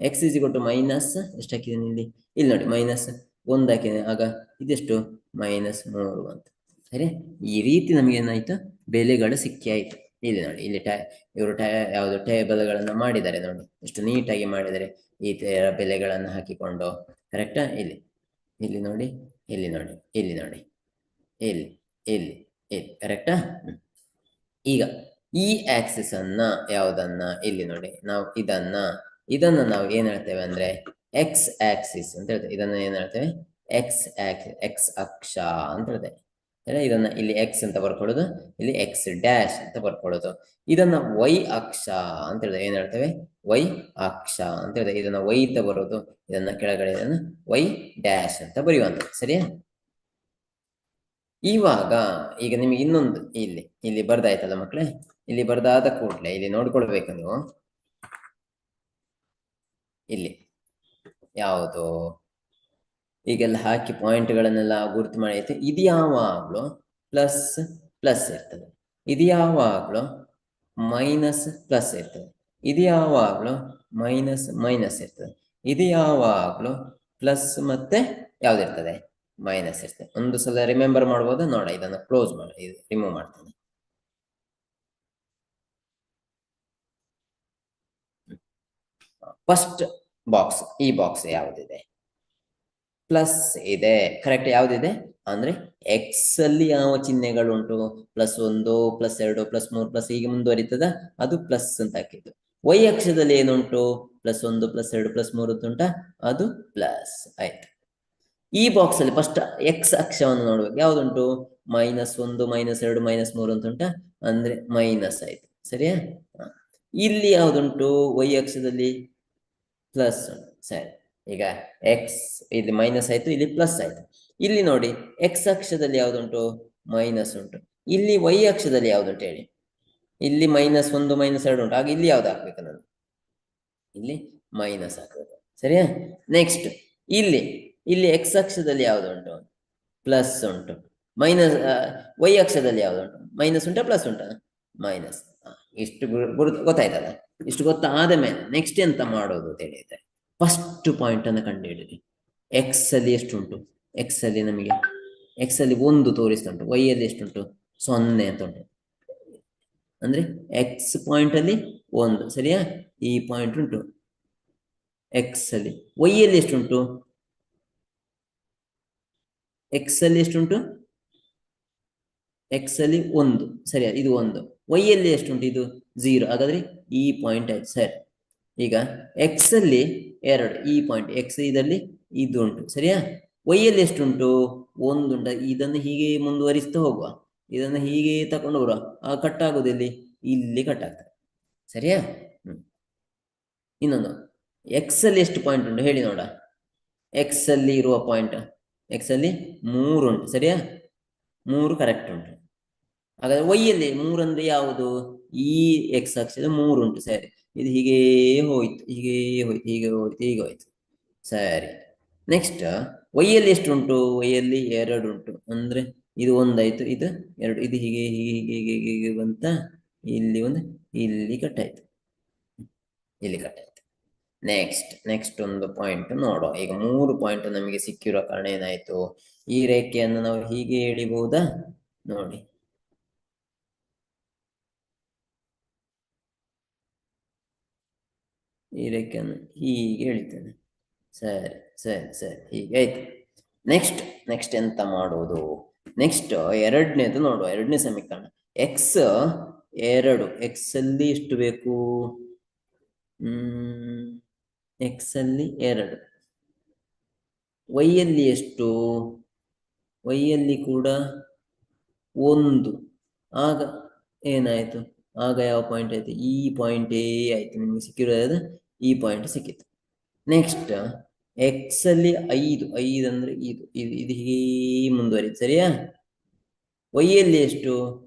[SPEAKER 1] X is equal to minus ಎಷ್ಟು ಹಾಕಿದ್ದೇನೆ? ಇಲ್ಲಿ ನೋಡಿ, -1 ಹಾಕಿದ್ದೇನೆ. ಆಗ ಇದೆಷ್ಟು? -3 ಬಂತು. ಸರಿ. ಈ ರೀತಿ ನಮ್ಗೆ ಏನಾಯ್ತು? ಬೆಲೆಗಳು ಸಿಕ್ಕಿ ಆಯ್ತು. ಇಲ್ಲಿ ನೋಡಿ, ಇಲ್ಲಿ ಇವರು ಯಾವುದು ಟೇಬಲ್ಗಳನ್ನು ಮಾಡಿದ್ದಾರೆ ನೋಡಿ, ಎಷ್ಟು ನೀಟಾಗಿ ಮಾಡಿದ್ದಾರೆ. ಈ ತರ ಬೆಲೆಗಳನ್ನು ಹಾಕಿಕೊಂಡು. ಕರೆಕ್ಟಾ? ಇಲ್ಲಿ ನೋಡಿ, ಇಲ್ಲಿ ನೋಡಿ, ಇಲ್ಲಿ ನೋಡಿ, ಇಲ್ಲಿ ಇಲ್ಲಿ ಇಲ್ಲಿ. ಕರೆಕ್ಟಾ? ಈಗ ಈ ಆಕ್ಸಿಸ್ ಅನ್ನ ಯಾವುದನ್ನ ಇಲ್ಲಿ ನೋಡಿ, ನಾವು ಇದನ್ನ ನಾವು ಏನ್ ಹೇಳ್ತೇವೆ ಅಂದ್ರೆ ಎಕ್ಸ್ ಆಕ್ಸಿಸ್ ಅಂತ ಹೇಳ್ತೇವೆ. ಇದನ್ನ ಏನ್ ಹೇಳ್ತೇವೆ? ಎಕ್ಸ್ ಅಕ್ಷ ಅಂತ ಹೇಳ್ತೇವೆ. ಇದನ್ನ ಇಲ್ಲಿ ಎಕ್ಸ್ ಅಂತ ಬರ್ಕೊಳ್ಳೋದು, ಇಲ್ಲಿ ಎಕ್ಸ್ ಡ್ಯಾಶ್ ಅಂತ ಬರ್ಕೊಳ್ಳೋದು. ಇದನ್ನ ವೈ ಅಕ್ಷ ಅಂತ ಹೇಳಿದ್ರೆ ಏನ್ ಹೇಳ್ತೇವೆ? ವೈ ಅಕ್ಷ ಅಂತ ಹೇಳಿದ್ರೆ ಇದನ್ನ ವೈ ಅಂತ ಬರೋದು, ಇದನ್ನ ಕೆಳಗಡೆ ಇದನ್ನ ವೈ ಡ್ಯಾಶ್ ಅಂತ ಬರೆಯುವಂತ. ಸರಿಯಾ? ಈಗ ನಿಮಗೆ ಇನ್ನೊಂದು ಇಲ್ಲಿ ಬರ್ದಾಯ್ತಲ್ಲ ಮಕ್ಕಳೇ. ಇಲ್ಲಿ ಬರ್ದಾದ ಕೂಡಲೇ ಇಲ್ಲಿ ನೋಡ್ಕೊಳ್ಬೇಕು ನೀವು. ಇಲ್ಲಿ ಯಾವುದು ಈಗೆಲ್ಲ ಹಾಕಿ ಪಾಯಿಂಟ್ಗಳನ್ನೆಲ್ಲ ಗುರುತು ಮಾಡಿ ಆಯ್ತು. ಇದು ಯಾವಾಗ್ಲೂ ಪ್ಲಸ್ ಇರ್ತದೆ, ಇದು ಯಾವಾಗ್ಲೂ ಪ್ಲಸ್ ಇರ್ತದೆ, ಇದು ಯಾವಾಗ್ಲೂ ಮೈನಸ್ ಇರ್ತದೆ, ಇದು ಯಾವಾಗ್ಲೂ ಪ್ಲಸ್ ಮತ್ತೆ ಯಾವ್ದಿರ್ತದೆ? ಮೈನಸ್ ಇರ್ತದೆ. ಒಂದು ಸಲ ರಿಮೆಂಬರ್ ಮಾಡ್ಬೋದು. ನೋಡ, ಇದನ್ನ ಕ್ಲೋಸ್ ಮಾಡಿ ರಿಮೂವ್ ಮಾಡ್ತೇನೆ. ಫಸ್ಟ್ ಬಾಕ್ಸ್, ಈ ಬಾಕ್ಸ್ ಯಾವುದಿದೆ? ಪ್ಲಸ್ ಇದೆ. ಕರೆಕ್ಟ್. ಯಾವ್ದಿದೆ ಅಂದ್ರೆ ಎಕ್ಸ್ ಅಲ್ಲಿ ಯಾವ ಚಿಹ್ನೆಗಳುಂಟು? +1 +2 +3 ಪ್ಲಸ್ ಹೀಗೆ ಮುಂದುವರಿತದ, ಅದು ಪ್ಲಸ್ ಅಂತ ಹಾಕಿದ್ದು. ವೈ ಅಕ್ಷದಲ್ಲಿ ಏನುಂಟು? +1 +2 +3 ಉಂಟಾ? ಅದು ಪ್ಲಸ್ ಆಯ್ತು. ಈ ಬಾಕ್ಸ್ ಅಲ್ಲಿ ಫಸ್ಟ್ ಎಕ್ಸ್ ಅಕ್ಷವನ್ನು ನೋಡುವಾಗ ಯಾವ್ದುಂಟು? -1 -2 -3 ಅಂತ ಉಂಟಾ? ಅಂದ್ರೆ ಮೈನಸ್ ಆಯ್ತು. ಸರಿಯಾ? ಇಲ್ಲಿ ಯಾವ್ದುಂಟು? ವೈ ಅಕ್ಷದಲ್ಲಿ ಪ್ಲಸ್ ಉಂಟು. ಸರಿ. ಈಗ ಎಕ್ಸ್ ಇಲ್ಲಿ ಮೈನಸ್ ಆಯ್ತು, ಇಲ್ಲಿ ಪ್ಲಸ್ ಆಯ್ತು. ಇಲ್ಲಿ ನೋಡಿ, ಎಕ್ಸ್ ಅಕ್ಷದಲ್ಲಿ ಯಾವ್ದುಂಟು? ಮೈನಸ್ ಉಂಟು. ಇಲ್ಲಿ ವೈ ಅಕ್ಷದಲ್ಲಿ ಯಾವ್ದುಂಟು ಹೇಳಿ? ಇಲ್ಲಿ -1 -2 ಉಂಟು. ಆಗ ಇಲ್ಲಿ ಯಾವ್ದು ಹಾಕ್ಬೇಕು ನಾನು? ಇಲ್ಲಿ ಮೈನಸ್ ಹಾಕ್ಬೇಕು. ಸರಿಯಾ? ನೆಕ್ಸ್ಟ್ ಇಲ್ಲಿ ಎಕ್ಸ್ ಅಕ್ಷದಲ್ಲಿ ಯಾವ್ದುಂಟು? ಪ್ಲಸ್ ಉಂಟು. ವೈ ಅಕ್ಷದಲ್ಲಿ ಯಾವ್ದುಂಟು? ಮೈನಸ್ ಉಂಟಾ ಪ್ಲಸ್ ಉಂಟಾ? ಮೈನಸ್. ಇಷ್ಟು ಗೊತ್ತಾಯ್ತಲ್ಲ? ಇಷ್ಟು ಗೊತ್ತಾದ ಮೇಲೆ ನೆಕ್ಸ್ಟ್ ಎಂತ ಮಾಡೋದು ಅಂತ ಹೇಳಿದ್ರೆ, ಫಸ್ಟ್ ಪಾಯಿಂಟ್ ಅನ್ನು ಕಂಡುಹಿಡಿಯಿರಿ. ಎಕ್ಸ್ ಅಲ್ಲಿ ಎಷ್ಟುಂಟು? ಎಕ್ಸ್ ಅಲ್ಲಿ ನಮಗೆ ಎಕ್ಸ್ ಅಲ್ಲಿ 1 ತೋರಿಸ್ತಾ ಉಂಟು, ವೈ ಅಲ್ಲಿ ಎಷ್ಟುಂಟು? 0 ಅಂತ ಉಂಟು. ಅಂದ್ರೆ ಎಕ್ಸ್ ಪಾಯಿಂಟ್ ಅಲ್ಲಿ 1, ಸರಿಯಾ? ಈ ಪಾಯಿಂಟ್ ಉಂಟು ಎಕ್ಸ್ ಅಲ್ಲಿ. ವೈ ಅಲ್ಲಿ ಎಷ್ಟುಂಟು? ಎಕ್ಸ್ ಅಲ್ಲಿ ಎಷ್ಟುಂಟು? ಎಕ್ಸ್ ಅಲ್ಲಿ 1, ಸರಿಯಾ? ಇದು 1. ವೈ ಅಲ್ಲಿ ಎಷ್ಟುಂಟು? ಇದು 0. ಹಾಗಾದ್ರೆ ಈ ಪಾಯಿಂಟ್ ಆಯ್ತು, ಸರಿ. ಈಗ ಎಕ್ಸ್ ಅಲ್ಲಿ 2, ಈ ಪಾಯಿಂಟ್ ಎಕ್ಸ್ ಇದರಲ್ಲಿ ಇದು ಉಂಟು, ಸರಿಯಾ? ವೈ ಅಲ್ಲಿ ಎಷ್ಟುಂಟು? 1 ಉಂಟು. ಇದನ್ನು ಹೀಗೆ ಮುಂದುವರಿಸ್ತಾ ಹೋಗುವ, ಇದನ್ನು ಹೀಗೆ ತಕೊಂಡು ಬರುವ. ಕಟ್ ಆಗುದಿಲ್ಲಿ, ಇಲ್ಲಿ ಕಟ್ ಆಗ್ತದೆ, ಸರಿಯಾ? ಇನ್ನೊಂದು, ಎಕ್ಸ್ ಅಲ್ಲಿ ಎಷ್ಟು ಪಾಯಿಂಟ್ ಉಂಟು ಹೇಳಿ ನೋಡ. ಎಕ್ಸ್ ಅಲ್ಲಿ ಇರುವ ಪಾಯಿಂಟ್, ಎಕ್ಸ್ ಅಲ್ಲಿ 3 ಉಂಟು, ಸರಿಯಾ? 3 ಕರೆಕ್ಟ್ ಉಂಟು. ಹಾಗಾದ್ರೆ ವೈ ಅಲ್ಲಿ 3 ಅಂದ್ರೆ ಯಾವುದು? ಈ ಎಕ್ಸ್ ಅಕ್ಷದ 3 ಉಂಟು, ಸರಿ. ಇದು ಹೀಗೆ ಹೋಯ್ತು, ಹೀಗೆ ಹೋಯ್ತು, ಹೀಗೆ ಹೋಯ್ತು, ಹೀಗೆ ಹೋಯ್ತು, ಸರಿ. ನೆಕ್ಸ್ಟ್ ವೈ ಅಲ್ಲಿ ಎಷ್ಟು ಉಂಟು? ವೈ ಅಲ್ಲಿ 2 ಉಂಟು. ಅಂದ್ರೆ ಇದು 1 ಆಯ್ತು, ಇದು 2. ಇದು ಹೀಗೆ ಹೀಗೆ ಹೀಗೆ ಹೀಗೆ ಬಂತ, ಇಲ್ಲಿ 1, ಇಲ್ಲಿ ಕಟ್ ಆಯ್ತು, ಇಲ್ಲಿ ಕಟ್ ಆಯ್ತು. ನೆಕ್ಸ್ಟ್ ಒಂದು ಪಾಯಿಂಟ್ ನೋಡುವ. ಈಗ 3 ಪಾಯಿಂಟ್ ನಮಗೆ ಸಿಕ್ಕಿರೋ ಕಾರಣ ಏನಾಯ್ತು? ಈ ರೇಖೆಯನ್ನು ನಾವು ಹೀಗೆ ಎಳಿಬಹುದಾ? ನೋಡಿ, ಈ ರೇಖೆಯನ್ನು ಹೀಗೆ ಎಳಿತೇನೆ, ಸರಿ ಸರಿ ಸರಿ, ಹೀಗೆ ಆಯ್ತು. ನೆಕ್ಸ್ಟ್ ಎಂತ ಮಾಡುವುದು? ನೆಕ್ಸ್ಟ್ ಎರಡನೇದು ನೋಡುವ, ಎರಡನೇ ಸಮೀಕರಣ. ಎಕ್ಸ್ 2, ಎಕ್ಸ್ ಅಲ್ಲಿ ಎಷ್ಟು ಬೇಕು? ಎಕ್ಸ್ ಅಲ್ಲಿ 2. ವೈ ಅಲ್ಲಿ ಎಷ್ಟು? ವೈ ಅಲ್ಲಿ ಕೂಡ 1. ಆಗ ಏನಾಯ್ತು? ಆಗ ಯಾವ ಪಾಯಿಂಟ್ ಆಯ್ತು? ಈ ಪಾಯಿಂಟೇ ಆಯ್ತು, ನಿಮಗೆ ಸಿಕ್ಕಿರೋದು ಈ ಪಾಯಿಂಟ್ ಸಿಕ್ಕಿತ್ತು. ನೆಕ್ಸ್ಟ್ ಎಕ್ಸ್ ಅಲ್ಲಿ 5, ಅಂದ್ರೆ ಇದು ಹೀಗೆ ಮುಂದುವರಿತು, ಸರಿಯಾ? ವೈ ಅಲ್ಲಿ ಎಷ್ಟು?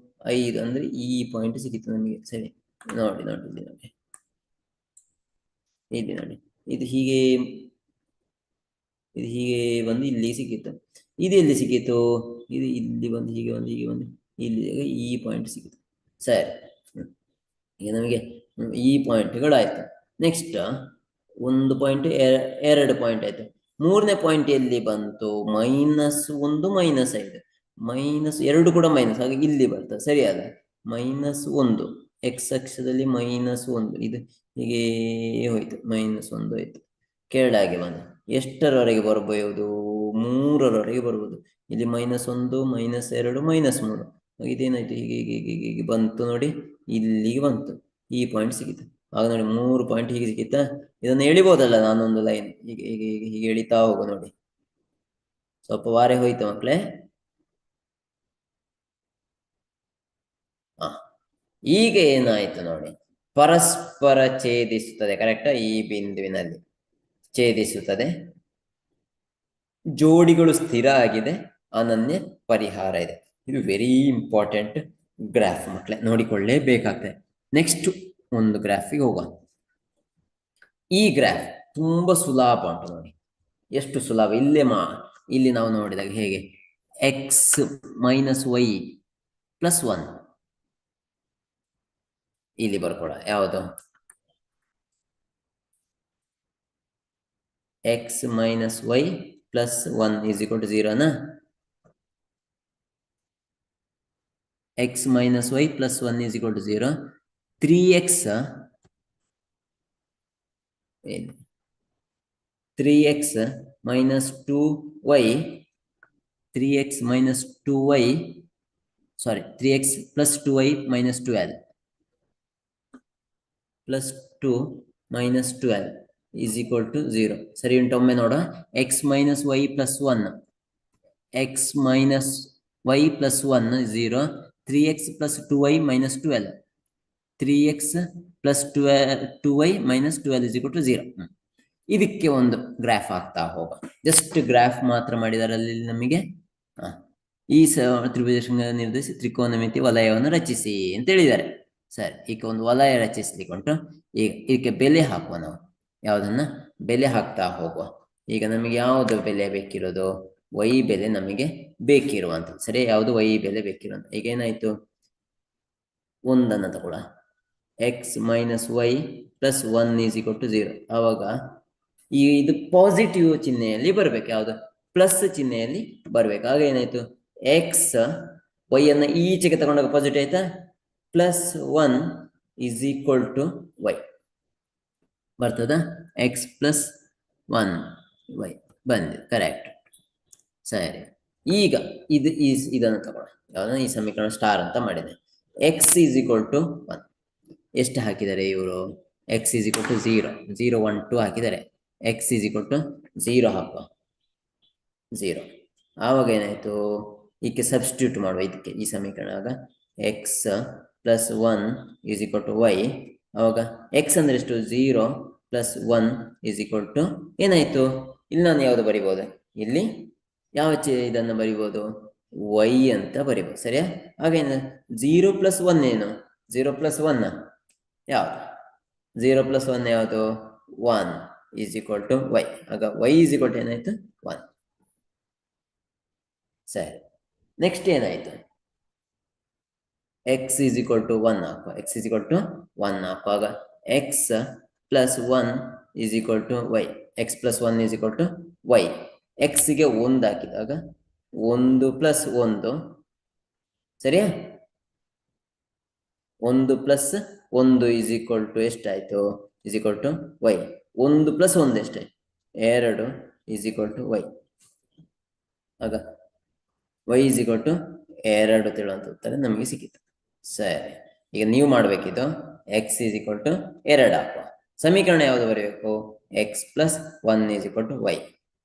[SPEAKER 1] 5 ಅಂದ್ರೆ ಈ ಪಾಯಿಂಟ್ ಸಿಕ್ಕಿತ್ತು ನಮಗೆ, ಸರಿ. ನೋಡಿ ನೋಡಿ ಇಲ್ಲಿ ನೋಡಿ, ಇಲ್ಲಿ ನೋಡಿ, ಇದು ಹೀಗೆ ಬಂದು ಇಲ್ಲಿ ಸಿಕ್ಕಿತ್ತು. ಇದು ಎಲ್ಲಿ ಸಿಕ್ಕಿತ್ತು? ಇದು ಇಲ್ಲಿ ಬಂದು ಹೀಗೆ ಬಂದು ಹೀಗೆ ಬಂದು ಇಲ್ಲಿ ಈ ಪಾಯಿಂಟ್ ಸಿಕ್ಕಿತ್ತು, ಸರಿ. ಈಗ ನಮಗೆ ಈ ಪಾಯಿಂಟ್ಗಳಾಯ್ತು. ನೆಕ್ಸ್ಟ್ ಒಂದು ಪಾಯಿಂಟ್, 2 ಪಾಯಿಂಟ್ ಆಯ್ತು. ಮೂರನೇ ಪಾಯಿಂಟ್ ಎಲ್ಲಿ ಬಂತು? -1 -5, -2 ಕೂಡ ಮೈನಸ್, ಹಾಗೆ ಇಲ್ಲಿ ಬರ್ತದೆ, ಸರಿಯಾದ? -1, ಎಕ್ಸ್ ಅಕ್ಷದಲ್ಲಿ -1, ಇದು ಹೀಗೆ ಹೋಯ್ತು, -1 ಹೋಯ್ತು. ಕೆಳಗೆ ಬಂದು ಎಷ್ಟರವರೆಗೆ ಬರ್ಬೋದು? 3ರವರೆಗೆ ಬರ್ಬೋದು. ಇಲ್ಲಿ -1 -2 -3, ಇದೇನಾಯ್ತು? ಹೀಗೆ ಹೀಗೆ ಹೀಗೆ ಬಂತು ನೋಡಿ, ಇಲ್ಲಿಗೆ ಬಂತು, ಈ ಪಾಯಿಂಟ್ ಸಿಕ್ಕಿತು. ಆಗ ನೋಡಿ 3 ಪಾಯಿಂಟ್ ಹೀಗೆ ಸಿಕ್ಕಿತ್ತಾ? ಇದನ್ನು ಎಳಿಬೋದಲ್ಲ ನಾನೊಂದು ಲೈನ್, ಹೀಗೆ ಹೀಗೆ ಹೀಗೆ ಹೀಗೆ ಎಳಿತಾ ಹೋಗು ನೋಡಿ. ಸ್ವಲ್ಪ ವಾರೆ ಹೋಯ್ತು ಮಕ್ಕಳೇ. ಈಗ ಏನಾಯ್ತು ನೋಡಿ, ಪರಸ್ಪರ ಛೇದಿಸುತ್ತದೆ, ಕರೆಕ್ಟಾ? ಈ ಬಿಂದುವಿನಲ್ಲಿ ಛೇದಿಸುತ್ತದೆ, ಜೋಡಿಗಳು ಸ್ಥಿರ ಆಗಿದೆ, ಅನನ್ಯ ಪರಿಹಾರ ಇದೆ. ಇದು ವೆರಿ ಇಂಪಾರ್ಟೆಂಟ್ ಗ್ರಾಫ್ ಮಕ್ಕಳೇ, ನೋಡಿಕೊಳ್ಳೇಬೇಕಾಗ್ತದೆ. ನೆಕ್ಸ್ಟ್ ಒಂದು ಗ್ರಾಫಿಗೆ ಹೋಗುವ. ಈ ಗ್ರಾಫ್ ತುಂಬಾ ಸುಲಭ ಉಂಟು ನೋಡಿ, ಎಷ್ಟು ಸುಲಭ! ಇಲ್ಲಿ ನಾವು ನೋಡಿದಾಗ ಹೇಗೆ? ಎಕ್ಸ್ -y + 1 ಇಲ್ಲಿ ಬರ್ಕೊಡ. ಯಾವುದು? X -y + 1 = 0ನಾ? x - y + 1 = 0. 3x 2y 3x - 2y, ಸಾರಿ, 3x + 2y - 12 + 2 - 12 = 0. ಸರಿ ಉಂಟು? ಒಮ್ಮೆ ನೋಡ. x - y + 1, x - y + 1 0, 3x + 2y - 12, 3x + 2y - 12 = 0. ಇದಕ್ಕೆ ಒಂದು ಗ್ರಾಫ್ ಆಗ್ತಾ ಹೋಗ. ಜಸ್ಟ್ ಗ್ರಾಫ್ ಮಾತ್ರ ಮಾಡಿದರಲ್ಲಿ ನಮಗೆ ಈ ತ್ರಿಭುಜ ನಿರ್ಧರಿಸಿ ತ್ರಿಕೋನಮಿತಿ ವಲಯವನ್ನು ರಚಿಸಿ ಅಂತ ಹೇಳಿದ್ದಾರೆ. ಸರಿ, ಈಗ ಒಂದು ವಲಯ ರಚಿಸ್ಲಿಕ್ಕೆ ಉಂಟು. ಈಗ ಇದಕ್ಕೆ ಬೆಲೆ ಹಾಕುವ ನಾವು. ಯಾವುದನ್ನ? ಬೆಲೆ ಹಾಕ್ತಾ ಹೋಗುವ. ಈಗ ನಮಗೆ ಯಾವುದು ಬೆಲೆ ಬೇಕಿರೋದು? y ಬೆಲೆ ನಮಗೆ ಬೇಕಿರುವಂತ, ಸರಿ? ಯಾವುದು? y ಬೆಲೆ ಬೇಕಿರುವಂತ. ಈಗ ಏನಾಯ್ತು? 1 ತಗೊಳ್ಳ. x - y + 1 = 0. ಆವಾಗ ಈ ಇದು ಪಾಸಿಟಿವ್ ಚಿಹ್ನೆಯಲ್ಲಿ ಬರ್ಬೇಕು, ಯಾವುದು ಪ್ಲಸ್ ಚಿಹ್ನೆಯಲ್ಲಿ ಬರ್ಬೇಕು. ಆಗ ಏನಾಯ್ತು, ಎಕ್ಸ್ ವೈ ಅನ್ನ ಈಚೆಗೆ ತಗೊಂಡಾಗ ಪಾಸಿಟಿವ್ ಆಯ್ತಾ, +1 ಈಸ್ ಈಕ್ವಲ್ ಟು ವೈ ಬರ್ತದ, x+1 ವೈ ಬಂದಿದೆ, ಕರೆಕ್ಟ್. ಸರಿ, ಈಗ ಇದನ್ನು ತಗೊಳ್ಳ, ಯಾವ್ದನ್ನ ಈ ಸಮೀಕರಣ ಸ್ಟಾರ್ ಅಂತ ಮಾಡಿದೆ. x ಈಸ್ ಈಕ್ವಲ್ ಟು 1 ಎಷ್ಟು ಹಾಕಿದ್ದಾರೆ ಇವರು, x ಈಸ್ ಈಕ್ವಲ್ ಟು 0 0 1 2 ಹಾಕಿದ್ದಾರೆ. x ಈಸ್ ಈಕ್ವಲ್ ಟು 0 ಹಾಕುವ, 0. ಆವಾಗ ಏನಾಯ್ತು, ಇದಕ್ಕೆ ಸಬ್ಸ್ಟಿಟ್ಯೂಟ್ ಮಾಡುವ, ಇದಕ್ಕೆ ಈ ಸಮೀಕರಣ. ಆಗ x+1 is equal to y. ಅವಾಗ x ಅಂದ್ರೆ ಎಷ್ಟು, 0+1 ಈಸ್ ಈಕ್ವಲ್ ಟು ಏನಾಯ್ತು, ಇಲ್ಲಿ ನಾನು ಯಾವುದು ಬರಿಬೋದು, ಇಲ್ಲಿ ಯಾವ ಇದನ್ನು ಬರಿಬೋದು, y ಅಂತ ಬರಿಬೋದು, ಸರಿಯಾ? ಹಾಗೇನು 0+1 ಏನು, 0+1 ಯಾವುದು, 0+1 ಯಾವುದು, 1 ಈಸ್ ಈಕ್ವಲ್ ಟು ವೈ. ಆಗ y ಈಸ್ ಈಕ್ವಲ್ ಟು ಏನಾಯ್ತು, 1. ಸರಿ, ನೆಕ್ಸ್ಟ್ ಏನಾಯ್ತು, x ಈಸ್ ಈಕ್ವಲ್ ಟು 1 ಹಾಕುವ, x ಈಸ್ ಈಕ್ವಲ್ ಟು 1 ಹಾಕುವಾಗ x+1 is equal to y, x+1 is equal to y. ಎಕ್ಸ್ಗೆ 1 ಹಾಕಿದಾಗ 1+1 ಸರಿಯಾ, 1+1 ಈಸ್ ಈಕ್ವಲ್ ಟು ಎಷ್ಟಾಯ್ತು, ಈಸ್ ಈಕ್ವಲ್ ಟು ವೈ. 1+1 ಎಷ್ಟಾಯ್ತು, 2 ಈಸ್ ಈಕ್ವಲ್ ಟು ವೈ. ಆಗ y ಈಸ್ ಈಕ್ವಲ್ ಟು 2 ತಿಳುವಂತ ಉತ್ತರ ನಮಗೆ ಸಿಕ್ಕಿತು. ಸರಿ, ಈಗ ನೀವು ಮಾಡಬೇಕಿದ್ದು x ಈಸ್ ಈಕ್ವಲ್ ಟು 2 ಹಾಕುವ. ಸಮೀಕರಣ ಯಾವುದು ಬರೆಯಬೇಕು, x+1 is equal to Y,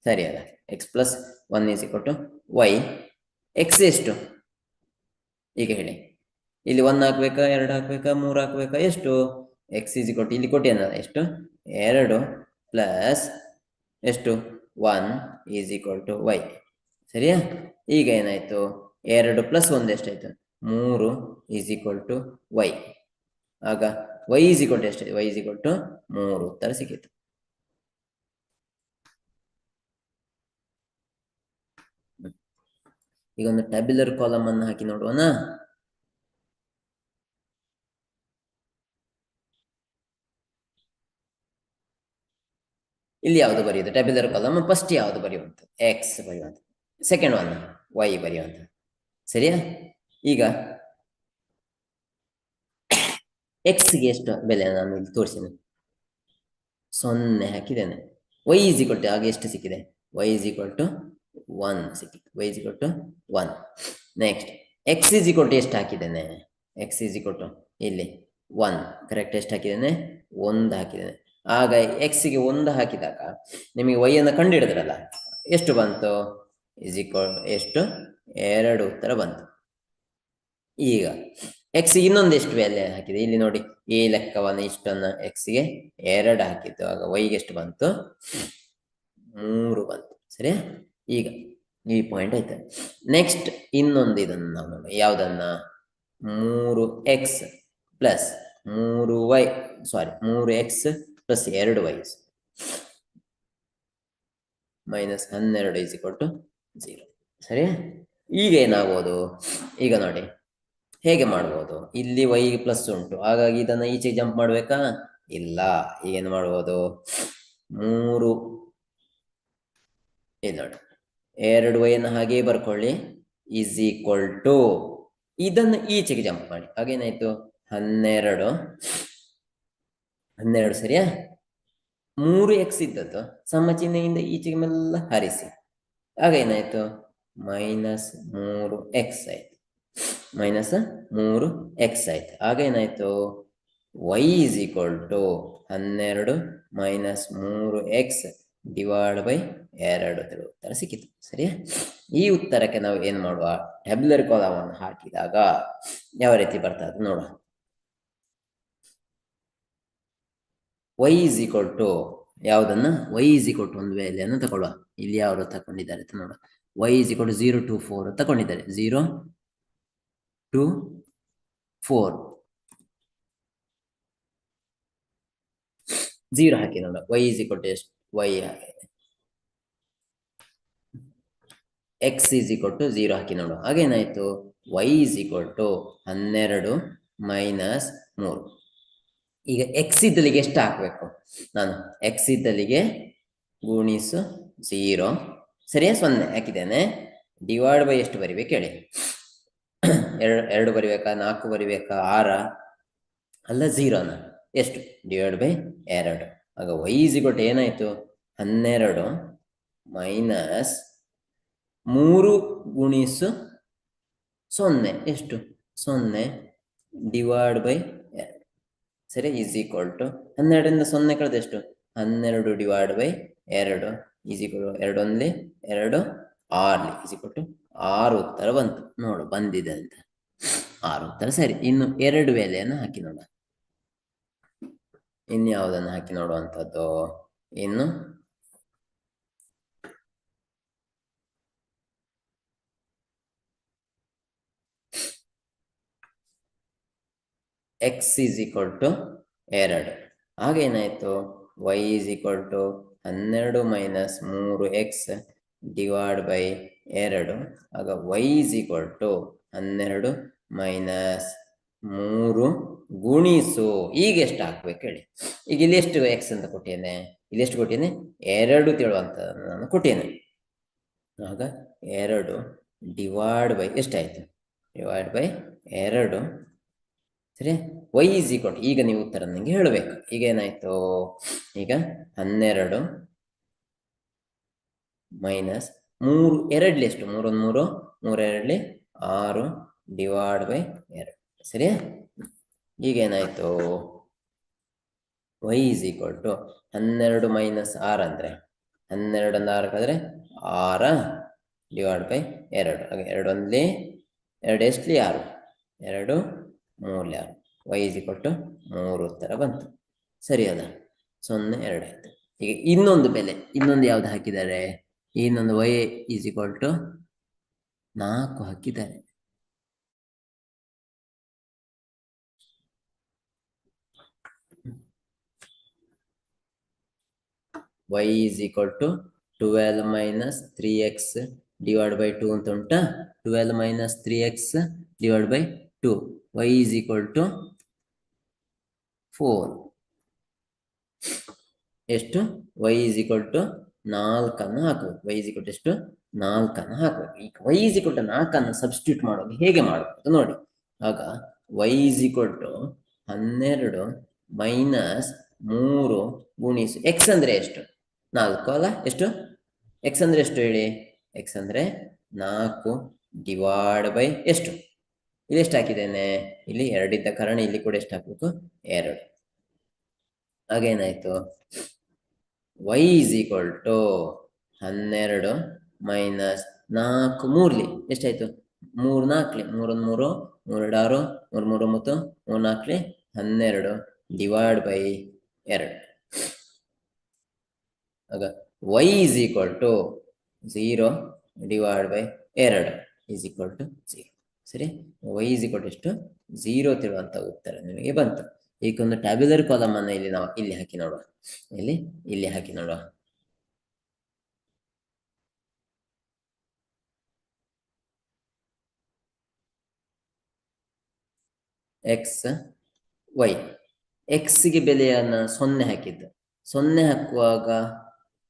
[SPEAKER 1] ಸರಿ ಅಲ್ಲ, x+1 is equal to y. x ಎಷ್ಟು ಈಗ ಹೇಳಿ, ಇಲ್ಲಿ 1 ಹಾಕ್ಬೇಕಾ, 2 ಹಾಕ್ಬೇಕಾ, 3 ಹಾಕ್ಬೇಕಾ, ಎಷ್ಟು, x ಈಸ್ ಈಕ್ವಲ್ ಟು ಇಲ್ಲಿ ಕೊಟ್ಟಿಯಲ್ಲ ಎಷ್ಟು, 2 ಪ್ಲಸ್ ಎಷ್ಟು 1 ಈಸ್ ಈಕ್ವಲ್ ಟು ವೈ, ಸರಿಯಾ? ಈಗ ಏನಾಯ್ತು, 2+1 ಎಷ್ಟಾಯ್ತು, 3 ಈಸ್ ಈಕ್ವಲ್ ಟು ವೈ. ಆಗ y ಈಸ್ ಈಕ್ವಲ್ ಟು ಎಷ್ಟಾಯ್ತು, y ಈಸ್ ಈಕ್ವಲ್ ಟು 3 ಉತ್ತರ ಸಿಕ್ಕಿತು. ಈಗ ಒಂದು ಟ್ಯಾಬ್ಯುಲರ್ ಕಾಲಮ್ ಅನ್ನು ಹಾಕಿ ನೋಡುವನ. ಇಲ್ಲಿ ಯಾವುದು ಬರೆಯುವುದು, ಟ್ಯಾಬ್ಯುಲರ್ ಕಾಲಮ್ ಫಸ್ಟ್ ಯಾವುದು ಬರೆಯುವಂತ, x ಬರೆಯುವಂತ, ಸೆಕೆಂಡ್ ಒನ್ y ಬರೆಯುವಂತ, ಸರಿಯಾ? ಈಗ x ಗೆ ಎಷ್ಟು ಬೆಲೆ ನಾನು ಇಲ್ಲಿ ತೋರಿಸಿದೆ, 0 ಹಾಕಿದ್ದೇನೆ. y ಈಸ್ ಈಕ್ವಲ್ ಟು ಆಗ ಎಷ್ಟು ಸಿಕ್ಕಿದೆ, y ಈಸ್ ಈಕ್ವಲ್ ಟು 1 ಸಿಕ್ಕಿತು, y is equal to 1. Next x is equal to ಎಷ್ಟು ಹಾಕಿದ್ದೇನೆ, x ಈಸ್ ಈಕ್ವಲ್ ಟು ಇಲ್ಲಿ 1, ಕರೆಕ್ಟ್. ಎಷ್ಟು ಹಾಕಿದ್ದೇನೆ, 1 ಹಾಕಿದ್ದೇನೆ. ಆಗ x ಗೆ 1 ಹಾಕಿದಾಗ ನಿಮಗೆ y ಅನ್ನು ಕಂಡು ಹಿಡಿದ್ರಲ್ಲ, ಎಷ್ಟು ಬಂತು, ಈಸ್ ಈಕ್ವಲ್ ಎಷ್ಟು, 2 ಉತ್ತರ ಬಂತು. ಈಗ x ಇನ್ನೊಂದು ಎಷ್ಟು ಬೆಲೆ ಹಾಕಿದೆ, ಇಲ್ಲಿ ನೋಡಿ, ಈ ಲೆಕ್ಕವನ್ನು ಇಷ್ಟನ್ನ x ಗೆ 2 ಹಾಕಿದ್ದು, ಆಗ y ಗೆ ಎಷ್ಟು ಬಂತು, 3 ಬಂತು, ಸರಿಯಾ? ಈಗ ಈ ಪಾಯಿಂಟ್ ಆಯ್ತು. ನೆಕ್ಸ್ಟ್ ಇನ್ನೊಂದು ಇದನ್ನು ನಾವು ನೋಡಿ, ಯಾವ್ದನ್ನ, 3x plus 3y, sorry 3x plus 2y minus 12 is equal to 0, ಸರಿಯಾ? ಈಗ ಏನಾಗ್ಬೋದು, ಈಗ ನೋಡಿ ಹೇಗೆ ಮಾಡ್ಬೋದು, ಇಲ್ಲಿ y ಪ್ಲಸ್ ಉಂಟು, ಹಾಗಾಗಿ ಇದನ್ನ ಈಚೆಗೆ ಜಂಪ್ ಮಾಡ್ಬೇಕಾ, ಇಲ್ಲ. ಏನು ಮಾಡ್ಬೋದು, 3 ಇದು ನೋಡಿ, 2y ಅನ್ನು ಹಾಗೆ ಬರ್ಕೊಳ್ಳಿ, ಈಸ್ ಈಕ್ವಲ್ ಟು ಇದನ್ನು ಈಚೆಗೆ ಜಂಪ್ ಮಾಡಿ, ಹಾಗೇನಾಯ್ತು, 12 ಸರಿಯಾ? 3x ಇದ್ದದ್ದು ಸಮ ಚಿಹ್ನೆಯಿಂದ ಈಚೆಗೆ ಮೆಲ್ಲ ಹರಿಸಿ, ಆಗ ಏನಾಯ್ತು, -3x ಆಯ್ತು, -3x ಆಯ್ತು. ಆಗ ಏನಾಯ್ತು, y is equal to 12 -3x divide by 2 ಉತ್ತರ ಸಿಕ್ಕಿತು, ಸರಿಯಾ? ಈ ಉತ್ತರಕ್ಕೆ ನಾವು ಏನ್ ಮಾಡುವ, ಟ್ಯಾಬ್ಯುಲರ್ ಕಾಲಮ್ ಅನ್ನು ಹಾಕಿದಾಗ ಯಾವ ರೀತಿ ಬರ್ತದೆ ನೋಡುವ. y ಈಸ್ ಈಕ್ವಲ್ ಟು ಯಾವುದನ್ನ, y ಈಸ್ ಈಕ್ವಲ್ ಟು ಒಂದು ಬೆಲೆಯನ್ನು ತಗೊಳ್ಳುವ. ಇಲ್ಲಿ ಯಾರು ತಗೊಂಡಿದ್ದಾರೆ ಅಂತ ನೋಡುವ. y is equal to 0 to 4 ತಗೊಂಡಿದ್ದಾರೆ, 0 to 4 0 ಹಾಕಿ ನೋಡುವ. y ಈಸ್ ಈಕ್ವಲ್ ಟು ಎಷ್ಟು, y x is equal to 0 ಹಾಕಿ ನೋಡುವ. ಹಾಗೇನಾಯ್ತು, y ಈಸ್ ಈಕ್ವಲ್ ಟು 12 -3. ಈಗ x ಇದ್ದಲ್ಲಿಗೆ ಎಷ್ಟು ಹಾಕಬೇಕು ನಾನು, x ಇದ್ದಲ್ಲಿಗೆ ಗುಣಿಸು 0 ಸರಿಯಾ 0 ಹಾಕಿದ್ದೇನೆ. ಡಿವೈಡ್ ಬೈ ಎಷ್ಟು ಬರಿಬೇಕು ಹೇಳಿ? 2 ಬರಿಬೇಕಾ, 4 ಬರಿಬೇಕಾ, 6 ಅಲ್ಲ 0ನ? ಎಷ್ಟು? Divide by 2. ಆಗ y ಏನಾಯ್ತು? 12 ಮೈನಸ್ 3 ಗುಣಿಸು 0 ಎಷ್ಟು? 0 ಡಿವೈಡ್ ಬೈ 2 ಸರಿ ಈಸ್ ಈಕ್ವಲ್ ಟು 12ರಿಂದ 0 ಕಳೆದ ಎಷ್ಟು? 12 ಡಿವೈಡ್ ಬೈ 2 ಈಸ್ ಈಕ್ವಲ್ 2 ಒಂದ್ಲಿ 2 6 ಈಸ್ ಈಕ್ವಲ್ ಟು 6 ಉತ್ತರ ಬಂತು. ನೋಡು ಬಂದಿದೆ ಅಂತ 6 ಉತ್ತರ ಸರಿ. ಇನ್ನು 2 ಬೆಲೆಯನ್ನು ಹಾಕಿ ನೋಡ. ಇನ್ಯಾವುದನ್ನು ಹಾಕಿ ನೋಡುವಂಥದ್ದು? ಇನ್ನು x ಈಸ್ ಈಕ್ವಲ್ ಟು 2 ಆಗೇನಾಯ್ತು? y is equal to 12 minus 3x divide by 2. ಆಗ y is equal to 12 minus 3 ಗುಣಿಸು ಈಗ ಎಷ್ಟು ಹಾಕ್ಬೇಕು ಹೇಳಿ? ಈಗ ಇಲ್ಲಿ ಎಷ್ಟು x ಅಂತ ಕೊಟ್ಟೇನೆ? ಇಲ್ಲಿ ಎಷ್ಟು ಕೊಟ್ಟೇನೆ? 2 ತಿಳುವಂತ ನಾನು ಕೊಟ್ಟೇನೆ. ಆಗ 2 ಡಿವೈಡ್ ಬೈ ಎಷ್ಟಾಯ್ತು? ಡಿವೈಡ್ ಬೈ 2 ಸರಿ. y ಈಸ್ ಈಕ್ವಲ್ ಈಗ ನೀವು ಉತ್ತರ ನನಗೆ ಹೇಳಬೇಕು. ಈಗ ಏನಾಯ್ತು? ಈಗ 12 ಮೈನಸ್ 3 2 ಎಷ್ಟು? 3 1 3 3 2 6 ಡಿವೈಡ್ ಬೈ 2 ಸರಿಯಾ? ಈಗ ಏನಾಯ್ತು? y is equal to 12 minus 6 ಅಂದ್ರೆ 12 ಒಂದು 6 ಕಳೆದ್ರೆ 6 ಡಿವೈಡ್ ಬೈ 2. ಹಾಗೆ 2 ಒಂದ್ಲಿ 2 ಎಷ್ಟಲಿ 6 2 3 6 y ಈಸ್ ಈಕ್ವಲ್ ಟು 3 ಉತ್ತರ ಬಂತು. ಸರಿ ಅಲ್ಲ? 0 2 ಆಯ್ತು. ಈಗ ಇನ್ನೊಂದು ಬೆಲೆ, ಇನ್ನೊಂದು ಯಾವ್ದು ಹಾಕಿದ್ದಾರೆ? ಇನ್ನೊಂದು y ಈಸ್ ಈಕ್ವಲ್ ಟು 4 ಹಾಕಿದ್ದಾರೆ. y is equal to 12 minus 3x divide by 2 ಅಂತ ಉಂಟಾ? 12 minus 3x divide by 2 y is equal to 4 ಎಷ್ಟು? y ಈಸ್ ಈಕ್ವಲ್ ಟು 4 ಅನ್ನು ಹಾಕಬೇಕು. y ಈಸ್ ಈಕ್ವಲ್ ಟು ಎಷ್ಟು? 4 ಅನ್ನು ಹಾಕಬೇಕು. ಈಗ y ಈಸ್ ಈಕ್ವಲ್ ಟು 4 ಅನ್ನು ಸಬ್ಸ್ಟಿಟ್ಯೂಟ್ ಮಾಡೋದು ಹೇಗೆ ಮಾಡಬಹುದು ನೋಡಿ. ಆಗ y is equal to 12 minus 3 ಗುಣಿಸು x ಅಂದ್ರೆ ಎಷ್ಟು? 4 ಅಲ್ಲ? ಎಷ್ಟು x ಅಂದ್ರೆ ಎಷ್ಟು ಹೇಳಿ? x ಅಂದ್ರೆ 4 ಡಿವೈಡ್ ಬೈ ಎಷ್ಟು? ಇಲ್ಲಿ ಎಷ್ಟು ಹಾಕಿದ್ದೇನೆ? ಇಲ್ಲಿ 2 ಇದ್ದ ಕಾರಣ ಇಲ್ಲಿ ಕೂಡ ಎಷ್ಟು ಹಾಕ್ಬೇಕು? 2. ಹಾಗೇನಾಯ್ತು? y is equal to 12 minus 4 3ಲಿ ಎಷ್ಟಾಯ್ತು? 3 4ಲಿ 3 1 3 3 2 6 3 3 9 3 4ಲಿ 12 ಡಿವೈಡ್ ಬೈ 2. ಆಗ y is equal to 0 divide by 2 is equal to 0 ಸರಿ. y ಈಸ್ ಈಕ್ವಲ್ ಟು ಎಷ್ಟು? 0 ತಿಳುವಂತ ಉತ್ತರ ನಿಮಗೆ ಬಂತು. ಈಗ ಒಂದು ಟ್ಯಾಬ್ಯುಲರ್ ಕಾಲಮ್ ಅನ್ನ ಇಲ್ಲಿ ನಾವು ಇಲ್ಲಿ ಹಾಕಿ ನೋಡುವ. ಇಲ್ಲಿ ಹಾಕಿ ನೋಡುವ. x y x ಗೆ ಬೆಲೆಯನ್ನ 0 ಹಾಕಿದ್ದು. 0 ಹಾಕುವಾಗ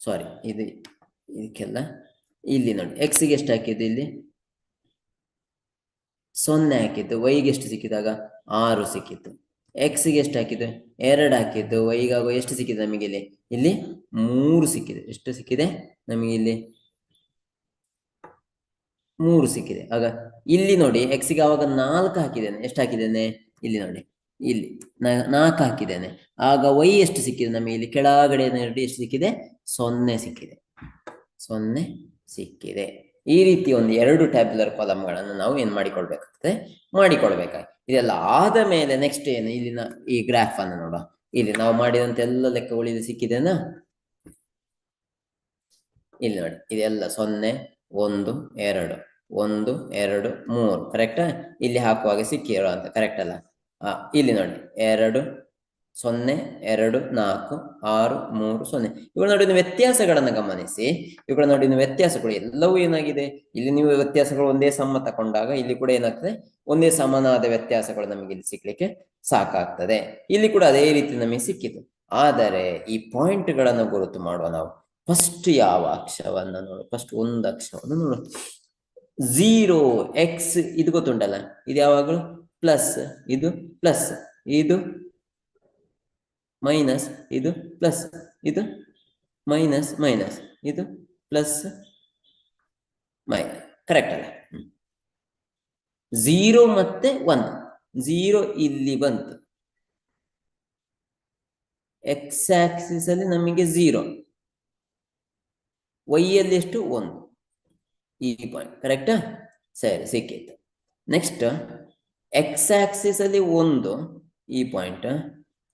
[SPEAKER 1] ಸಾರಿ ಇದಕ್ಕೆಲ್ಲ ಇಲ್ಲಿ ನೋಡಿ x ಗೆ ಎಷ್ಟು ಹಾಕಿದ್ದು? ಇಲ್ಲಿ 0 ಹಾಕಿದ್ದು. y ಗೆ ಎಷ್ಟು ಸಿಕ್ಕಿದಾಗ 6 ಸಿಕ್ಕಿತ್ತು. x ಗೆ ಎಷ್ಟು ಹಾಕಿದ್ದು? 2 ಹಾಕಿದ್ದು. y ಗಾಗ ಎಷ್ಟು ಸಿಕ್ಕಿದೆ ನಮಗೆ? ಇಲ್ಲಿ 3 ಸಿಕ್ಕಿದೆ. ಎಷ್ಟು ಸಿಕ್ಕಿದೆ ನಮಗೆ? ಇಲ್ಲಿ 3 ಸಿಕ್ಕಿದೆ. ಆಗ ಇಲ್ಲಿ ನೋಡಿ x ಗೆ ಆವಾಗ 4 ಹಾಕಿದ್ದೇನೆ. ಎಷ್ಟು ಹಾಕಿದ್ದೇನೆ? ಇಲ್ಲಿ ನೋಡಿ ಇಲ್ಲಿ 4 ಹಾಕಿದ್ದೇನೆ. ಆಗ y ಎಷ್ಟು ಸಿಕ್ಕಿದೆ ನಮಗೆ? ಇಲ್ಲಿ ಕೆಳಗಡೆ ಎಷ್ಟು ಸಿಕ್ಕಿದೆ? 0 ಸಿಕ್ಕಿದೆ. 0 ಸಿಕ್ಕಿದೆ. ಈ ರೀತಿ ಒಂದು 2 ಟ್ಯಾಬ್ಯುಲರ್ ಕಾಲಮ್ಗಳನ್ನು ನಾವು ಏನ್ ಮಾಡಿಕೊಳ್ಬೇಕಾಗ್ತದೆ? ಮಾಡಿಕೊಳ್ಬೇಕಾಗಿ. ಇದೆಲ್ಲ ಆದ ಮೇಲೆ ನೆಕ್ಸ್ಟ್ ಏನು? ಇಲ್ಲಿನ ಈ ಗ್ರಾಫ್ ಅನ್ನು ನೋಡುವ. ಇಲ್ಲಿ ನಾವು ಮಾಡಿದಂತ ಎಲ್ಲ ಲೆಕ್ಕಗಳು ಇಲ್ಲಿ ಸಿಕ್ಕಿದೆನಾ? ಇಲ್ಲಿ ನೋಡಿ ಇದೆಲ್ಲ 0 1 2 1 2 3 ಕರೆಕ್ಟಾ? ಇಲ್ಲಿ ಹಾಕುವಾಗ ಸಿಕ್ಕಿರೋ ಅಂತ ಕರೆಕ್ಟ್ ಅಲ್ಲ? ಇಲ್ಲಿ ನೋಡಿ 2 0 2 4 6 3 0 ಇವುಗಳ ನಡುವಿನ ವ್ಯತ್ಯಾಸಗಳನ್ನು ಗಮನಿಸಿ. ಇವುಗಳ ನಡುವಿನ ವ್ಯತ್ಯಾಸಗಳು ಎಲ್ಲವೂ ಏನಾಗಿದೆ? ಇಲ್ಲಿ ನೀವು ವ್ಯತ್ಯಾಸಗಳು ಒಂದೇ ಸಮ ತಕೊಂಡಾಗ ಇಲ್ಲಿ ಕೂಡ ಏನಾಗ್ತದೆ? ಒಂದೇ ಸಮನಾದ ವ್ಯತ್ಯಾಸಗಳು ನಮಗೆ ಇಲ್ಲಿ ಸಿಕ್ಲಿಕ್ಕೆ ಸಾಕಾಗ್ತದೆ. ಇಲ್ಲಿ ಕೂಡ ಅದೇ ರೀತಿ ನಮಗೆ ಸಿಕ್ಕಿತು. ಆದರೆ ಈ ಪಾಯಿಂಟ್ಗಳನ್ನು ಗುರುತು ಮಾಡುವ ನಾವು. ಫಸ್ಟ್ ಯಾವ ಅಕ್ಷರವನ್ನ ನೋಡು, ಫಸ್ಟ್ ಒಂದು ಅಕ್ಷರವನ್ನು ನೋಡು. 0 ಎಕ್ಸ್ ಇದು ಗೊತ್ತುಂಟಲ್ಲ, ಇದು ಯಾವಾಗಲೂ ಪ್ಲಸ್, ಇದು ಪ್ಲಸ್, ಇದು ಮೈನಸ್, ಇದು ಪ್ಲಸ್, ಇದು ಮೈನಸ್ ಮೈನಸ್, ಇದು ಪ್ಲಸ್ ಮೈನಸ್, ಕರೆಕ್ಟ್ ಅಲ್ಲ? 0 ಮತ್ತೆ 1, 0 ಇಲ್ಲಿ ಬಂತು, ಎಕ್ಸ್ ಆಕ್ಸಿಸ್ ಅಲ್ಲಿ ನಮಗೆ 0, ವೈ ಅಲ್ಲಿ ಎಷ್ಟು 1, ಈ ಪಾಯಿಂಟ್ ಕರೆಕ್ಟಾ? ಸರಿ, ಸಿಕ್ಕಿತ್ತು. ನೆಕ್ಸ್ಟ್ ಎಕ್ಸ್ ಆಕ್ಸಿಸ್ ಅಲ್ಲಿ 1, ಈ ಪಾಯಿಂಟ್,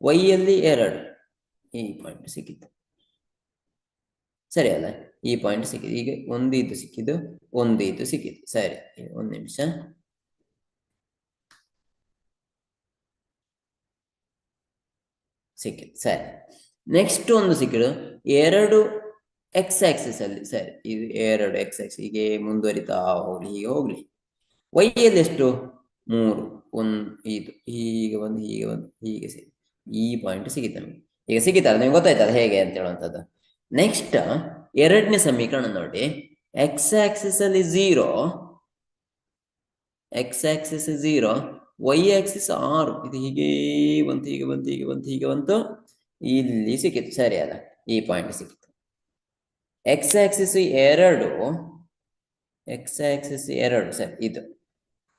[SPEAKER 1] ವೈ ಅಲ್ಲಿ 2, ಈ ಪಾಯಿಂಟ್ ಸಿಕ್ಕಿತ್ತು. ಸರಿ ಅಲ್ಲ? ಈ ಪಾಯಿಂಟ್ ಸಿಕ್ಕಿದ್ದು. ಈಗ ಒಂದು ಇದು ಸಿಕ್ಕಿದ್ದು, ಒಂದು ಇದು ಸಿಕ್ಕಿದ್ದು. ಸರಿ, ಒಂದು ನಿಮಿಷ. ಸಿಕ್ಕಿದ್ದು. ಸರಿ, ನೆಕ್ಸ್ಟ್ ಒಂದು ಸಿಕ್ಕಿದ್ದು 2 ಎಕ್ಸ್ ಆಕ್ಸಿಸ್ ಅಲ್ಲಿ. ಸರಿ, ಇದು 2 ಎಕ್ಸ್ ಆಕ್ಸಿಸ್ ಹೀಗೆ ಮುಂದುವರಿತಾ ಹೋಗ್ಲಿ, ಹೀಗೆ ಹೋಗ್ಲಿ. ವೈ ಅಲ್ಲಿ ಎಷ್ಟು 3, ಇದು ಹೀಗೆ ಬಂದು ಹೀಗೆ ಬಂದು ಹೀಗೆ ಸಿಕ್ಕಿ, ಈ ಪಾಯಿಂಟ್ ಸಿಕ್ಕಿತ್ತು ನಮಗೆ. ಈಗ ಸಿಕ್ಕಿತ್ತಲ್ಲ, ನಿಮ್ಗೆ ಗೊತ್ತಾಯ್ತಲ್ಲ ಹೇಗೆ ಅಂತ ಹೇಳುವಂಥದ್ದು. ನೆಕ್ಸ್ಟ್ ಎರಡನೇ ಸಮೀಕರಣ ನೋಡಿ. ಎಕ್ಸ್ ಆಕ್ಸಿಸ್ ಅಲ್ಲಿ 0, ಎಕ್ಸ್ ಆಕ್ಸಿಸ್ 0, ವೈ ಆಕ್ಸಿಸ್ 6, ಇದು ಹೀಗೆ ಬಂತು, ಹೀಗೆ ಬಂತು, ಹೀಗೆ ಬಂತು, ಹೀಗೆ ಬಂತು, ಇಲ್ಲಿ ಸಿಕ್ಕಿತ್ತು. ಸರಿ ಅಲ್ಲ? ಈ ಪಾಯಿಂಟ್ ಸಿಕ್ಕಿತ್ತು. ಎಕ್ಸ್ ಆಕ್ಸಿಸ್ 2, ಎಕ್ಸ್ ಆಕ್ಸಿಸ್ 2, ಸರಿ, ಇದು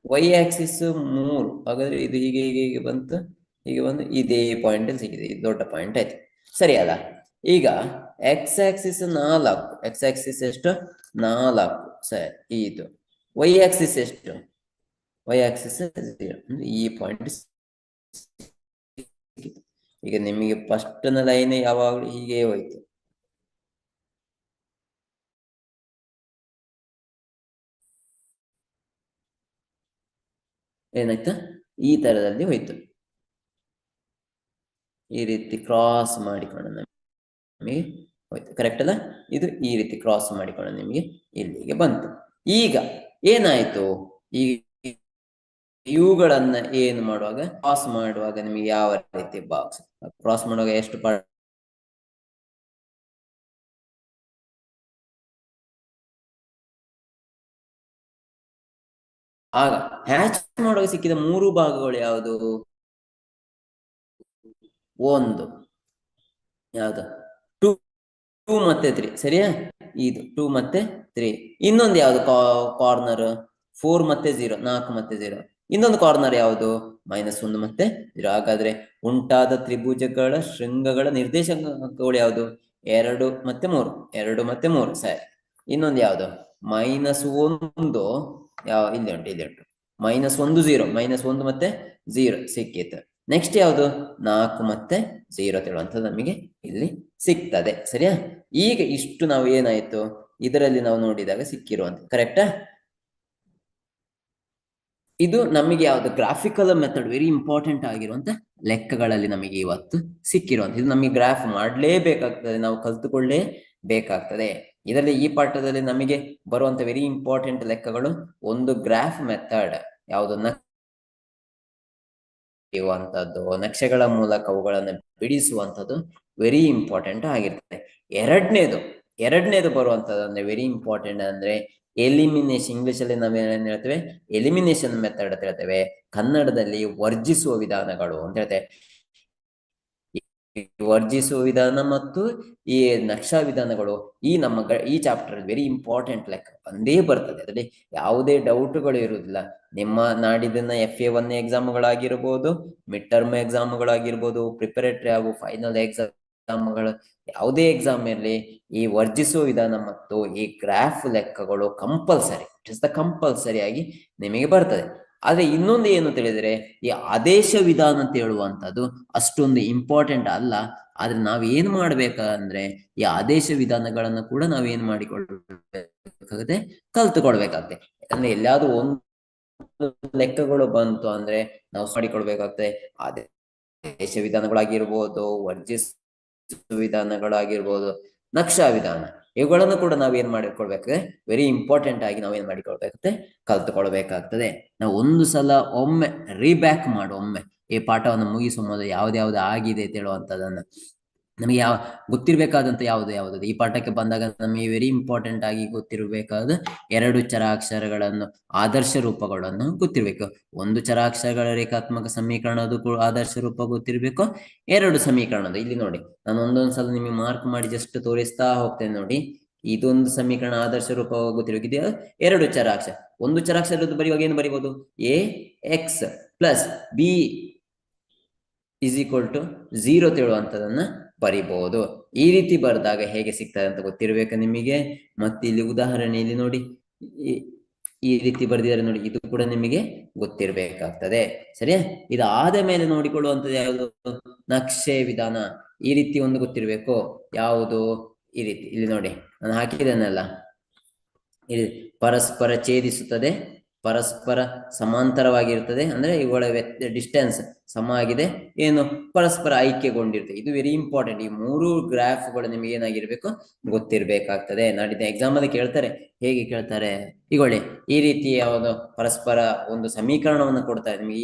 [SPEAKER 1] ವೈ ಆಕ್ಸಿಸ್ 3, ಹಾಗಾದ್ರೆ ಇದು ಹೀಗೆ ಹೀಗೆ ಹೀಗೆ ಬಂತು, ಹೀಗೆ ಬಂದು ಇದೇ ಪಾಯಿಂಟ್ ಅಲ್ಲಿ ಸಿಕ್ಕಿದೆ. ಇದು ದೊಡ್ಡ ಪಾಯಿಂಟ್ ಆಯ್ತು. ಸರಿ ಅಲ್ಲ? ಈಗ ಎಕ್ಸ್ ಆಕ್ಸಿಸ್ 4, ಎಕ್ಸ್ ಆಕ್ಸಿಸ್ ಎಷ್ಟು 4, ಸರಿ, ಇದು ವೈ ಆಕ್ಸಿಸ್ ಎಷ್ಟು, ವೈ ಆಕ್ಸಿಸ್ 0, ಈ ಪಾಯಿಂಟ್. ಈಗ ನಿಮಗೆ ಫಸ್ಟ್ ಲೈನ್ ಯಾವಾಗಲೂ ಹೀಗೆ ಹೋಯ್ತು. ಏನಾಯ್ತು? ಈ ತರದಲ್ಲಿ ಹೋಯ್ತು. ಈ ರೀತಿ ಕ್ರಾಸ್ ಮಾಡಿಕೊಂಡು ನಮಗೆ ಹೋಯ್ತು. ಕರೆಕ್ಟ್ ಅಲ್ಲ? ಇದು ಈ ರೀತಿ ಕ್ರಾಸ್ ಮಾಡಿಕೊಂಡು ನಿಮಗೆ ಇಲ್ಲಿಗೆ ಬಂತು. ಈಗ ಏನಾಯ್ತು? ಈ ಇವುಗಳನ್ನ ಏನು ಮಾಡುವಾಗ, ಕ್ರಾಸ್ ಮಾಡುವಾಗ ನಿಮಗೆ ಯಾವ ರೀತಿ ಬಾಕ್ಸ್ ಕ್ರಾಸ್ ಮಾಡುವಾಗ ಎಷ್ಟು ಆಗ ಹ್ಯಾಚ್ ಮಾಡುವಾಗ ಸಿಕ್ಕಿದ 3 ಭಾಗಗಳು ಯಾವುದು? ಒಂದು ಯಾವುದು 2 ಮತ್ತೆ 3, ಸರಿಯಾ? ಇದು 2 ಮತ್ತೆ 3. ಇನ್ನೊಂದು ಯಾವುದು ಕಾರ್ನರ್? 4 ಮತ್ತೆ 0, 4 ಮತ್ತೆ 0. ಇನ್ನೊಂದು ಕಾರ್ನರ್ ಯಾವುದು? -1 ಮತ್ತೆ 0. ಹಾಗಾದ್ರೆ ಉಂಟಾದ ತ್ರಿಭುಜಗಳ ಶೃಂಗಗಳ ನಿರ್ದೇಶಾಂಕಗಳು ಯಾವುದು? 2 ಮತ್ತೆ 3, 2 ಮತ್ತೆ 3. ಸರಿ, ಇನ್ನೊಂದು ಯಾವುದು? -1 ಯಾವ ಇಲ್ಲಿ ಉಂಟು, ಇಲ್ಲಿ ಉಂಟು. -1 0, -1 ಮತ್ತೆ 0 ಸಿಕ್ಕಿತ್ತು. ನೆಕ್ಸ್ಟ್ ಯಾವುದು? 4 ಮತ್ತೆ 0 ಹೇಳುವಂಥದ್ದು ನಮಗೆ ಇಲ್ಲಿ ಸಿಗ್ತದೆ. ಸರಿಯಾ? ಈಗ ಇಷ್ಟು ನಾವು ಏನಾಯ್ತು ಇದರಲ್ಲಿ ನಾವು ನೋಡಿದಾಗ ಸಿಕ್ಕಿರುವಂತ, ಕರೆಕ್ಟಾ? ಇದು ನಮಗೆ ಯಾವುದು? ಗ್ರಾಫಿಕಲ್ ಮೆಥಡ್, ವೆರಿ ಇಂಪಾರ್ಟೆಂಟ್ ಆಗಿರುವಂತ ಲೆಕ್ಕಗಳಲ್ಲಿ ನಮಗೆ ಇವತ್ತು ಸಿಕ್ಕಿರುವಂತ. ಇದು ನಮಗೆ ಗ್ರಾಫ್ ಮಾಡಲೇಬೇಕಾಗ್ತದೆ, ನಾವು ಕಲ್ತುಕೊಳ್ಳೇಬೇಕಾಗ್ತದೆ. ಇದರಲ್ಲಿ ಈ ಪಾಠದಲ್ಲಿ ನಮಗೆ ಬರುವಂತ ವೆರಿ ಇಂಪಾರ್ಟೆಂಟ್ ಲೆಕ್ಕಗಳು, ಒಂದು ಗ್ರಾಫ್ ಮೆಥಡ್, ಯಾವುದನ್ನ ಇರುವಂತದ್ದು, ನಕ್ಷೆಗಳ ಮೂಲಕ ಅವುಗಳನ್ನು ಬಿಡಿಸುವಂಥದ್ದು ವೆರಿ ಇಂಪಾರ್ಟೆಂಟ್ ಆಗಿರ್ತದೆ. ಎರಡನೇದು ಬರುವಂತದ್ದು ಅಂದ್ರೆ ವೆರಿ ಇಂಪಾರ್ಟೆಂಟ್ ಅಂದ್ರೆ ಎಲಿಮಿನೇಷನ್. ಇಂಗ್ಲಿಷ್ ಅಲ್ಲಿ ನಾವೇನ್ ಹೇಳ್ತೇವೆ? ಎಲಿಮಿನೇಷನ್ ಮೆಥಡ್ ಅಂತ ಹೇಳ್ತೇವೆ. ಕನ್ನಡದಲ್ಲಿ ವರ್ಜಿಸುವ ವಿಧಾನಗಳು ಅಂತ ಹೇಳ್ತೇವೆ. ವರ್ಜಿಸುವ ವಿಧಾನ ಮತ್ತು ಈ ನಕ್ಷಾ ವಿಧಾನಗಳು ಈ ಚಾಪ್ಟರ್ ವೆರಿ ಇಂಪಾರ್ಟೆಂಟ್ ಲೆಕ್ಕ ಒಂದೇ ಬರ್ತದೆ. ಅದರಲ್ಲಿ ಯಾವುದೇ ಡೌಟ್ಗಳು ಇರುವುದಿಲ್ಲ. ನಿಮ್ಮ ನಾಡಿದ್ದನ್ನ FA1 ಎಕ್ಸಾಮ್ಗಳಾಗಿರ್ಬೋದು, ಮಿಡ್ ಟರ್ಮ್ ಎಕ್ಸಾಮ್ಗಳಾಗಿರ್ಬೋದು, ಪ್ರಿಪರೇಟರಿ ಹಾಗೂ ಫೈನಲ್ ಎಕ್ಸಾಮ್ಗಳು, ಯಾವುದೇ ಎಕ್ಸಾಮ್ ಇರಲಿ, ಈ ವರ್ಜಿಸುವ ವಿಧಾನ ಮತ್ತು ಈ ಗ್ರಾಫ್ ಲೆಕ್ಕಗಳು compulsory, it is the compulsory ಆಗಿ ನಿಮಗೆ ಬರ್ತದೆ. ಆದ್ರೆ ಇನ್ನೊಂದು ಏನು ತಿಳಿದ್ರೆ, ಈ ಆದೇಶ ವಿಧಾನ ಅಂತ ಹೇಳುವಂಥದ್ದು ಅಷ್ಟೊಂದು ಇಂಪಾರ್ಟೆಂಟ್ ಅಲ್ಲ. ಆದ್ರೆ ನಾವೇನ್ ಮಾಡ್ಬೇಕಂದ್ರೆ ಈ ಆದೇಶ ವಿಧಾನಗಳನ್ನ ಕೂಡ ನಾವೇನ್ ಮಾಡಿಕೊಳ್ಬೇಕಾಗುತ್ತೆ, ಕಲ್ತುಕೊಳ್ಬೇಕಾಗುತ್ತೆ. ಅಂದ್ರೆ ಎಲ್ಲಾದ್ರೂ ಒಂದು ಲೆಕ್ಕಗಳು ಬಂತು ಅಂದ್ರೆ ನಾವು ಮಾಡಿಕೊಳ್ಬೇಕಾಗ್ತದೆ. ಆದೇಶ ವಿಧಾನಗಳಾಗಿರ್ಬೋದು, ವರ್ಜಿಸ ವಿಧಾನಗಳಾಗಿರ್ಬೋದು, ನಕ್ಷಾ ವಿಧಾನ, ಇವುಗಳನ್ನು ಕೂಡ ನಾವೇನ್ ಮಾಡಿಕೊಳ್ಬೇಕಾದ್ರೆ ವೆರಿ ಇಂಪಾರ್ಟೆಂಟ್ ಆಗಿ ನಾವೇನ್ ಮಾಡಿಕೊಳ್ಬೇಕಾಗುತ್ತೆ, ಕಲ್ತುಕೊಳ್ಬೇಕಾಗ್ತದೆ. ನಾವು ಒಂದು ಸಲ ಒಮ್ಮೆ ರೀಬ್ಯಾಕ್ ಮಾಡು, ಒಮ್ಮೆ ಈ ಪಾಠವನ್ನು ಮುಗಿಸುವ ಮೊದಲು ಯಾವ್ದ್ಯಾವ್ದು ಆಗಿದೆ ಅಂತ ಹೇಳುವಂಥದ್ದನ್ನ ನಮಗೆ ಯಾವ ಗೊತ್ತಿರಬೇಕಾದಂತ ಯಾವುದು ಈ ಪಾಠಕ್ಕೆ ಬಂದಾಗ ನಮಗೆ ವೆರಿ ಇಂಪಾರ್ಟೆಂಟ್ ಆಗಿ ಗೊತ್ತಿರಬೇಕಾದ ಎರಡು ಚರಾಕ್ಷರಗಳನ್ನು ಆದರ್ಶ ರೂಪಗಳನ್ನು ಗೊತ್ತಿರಬೇಕು. ಒಂದು ಚರಾಕ್ಷರಗಳ ರೇಖಾತ್ಮಕ ಸಮೀಕರಣದ ಆದರ್ಶ ರೂಪ ಗೊತ್ತಿರಬೇಕು, ಎರಡು ಸಮೀಕರಣದ. ಇಲ್ಲಿ ನೋಡಿ, ನಾನು ಒಂದೊಂದು ಸಲ ನಿಮಗೆ ಮಾರ್ಕ್ ಮಾಡಿ ಜಸ್ಟ್ ತೋರಿಸ್ತಾ ಹೋಗ್ತೇನೆ ನೋಡಿ. ಇದೊಂದು ಸಮೀಕರಣ ಆದರ್ಶ ರೂಪ ಗೊತ್ತಿರಬೇಕು, ಇದು ಎರಡು ಚರಾಕ್ಷರ. ಒಂದು ಚರಾಕ್ಷರದ್ದು ಬರೆಯುವಾಗ ಏನು ಬರೀಬಹುದು? A x plus b is equal to 0 ತಿಳುವಂತದನ್ನ ಬರಿಬಹುದು. ಈ ರೀತಿ ಬರೆದಾಗ ಹೇಗೆ ಸಿಗ್ತದೆ ಅಂತ ಗೊತ್ತಿರಬೇಕು ನಿಮಗೆ. ಮತ್ತೆ ಇಲ್ಲಿ ಉದಾಹರಣೆಯಲ್ಲಿ ನೋಡಿ, ಈ ರೀತಿ ಬರೆದಿದ್ದಾರೆ ನೋಡಿ, ಇದು ಕೂಡ ನಿಮಗೆ ಗೊತ್ತಿರಬೇಕಾಗ್ತದೆ. ಸರಿಯಾ? ಇದಾದ ಮೇಲೆ ನೋಡಿಕೊಳ್ಳುವಂಥದ್ದು ಯಾವುದು? ನಕ್ಷೆ ವಿಧಾನ. ಈ ರೀತಿ ಒಂದು ಗೊತ್ತಿರಬೇಕು. ಯಾವುದು? ಈ ರೀತಿ ಇಲ್ಲಿ ನೋಡಿ, ನಾನು ಹಾಕಿದ್ದೇನಲ್ಲ, ಇಲ್ಲಿ ಪರಸ್ಪರ ಛೇದಿಸುತ್ತದೆ, ಪರಸ್ಪರ ಸಮಾಂತರವಾಗಿರುತ್ತದೆ, ಅಂದ್ರೆ ಇವುಗಳ ಡಿಸ್ಟೆನ್ಸ್ ಸಮ ಆಗಿದೆ, ಏನು ಪರಸ್ಪರ ಐಕ್ಯಗೊಂಡಿರ್ತದೆ. ಇದು ವೆರಿ ಇಂಪಾರ್ಟೆಂಟ್. ಈ ಮೂರು ಗ್ರಾಫ್ಗಳು ನಿಮಗೆ ಏನಾಗಿರ್ಬೇಕು? ಗೊತ್ತಿರ್ಬೇಕಾಗ್ತದೆ. ನಾಡಿದ್ದ ಎಕ್ಸಾಮ್ ಅಲ್ಲಿ ಕೇಳ್ತಾರೆ. ಹೇಗೆ ಕೇಳ್ತಾರೆ? ಈಗೊಳ್ಳಿ, ಈ ರೀತಿ ಯಾವುದು ಪರಸ್ಪರ ಒಂದು ಸಮೀಕರಣವನ್ನು ಕೊಡ್ತಾರೆ ನಿಮಗೆ.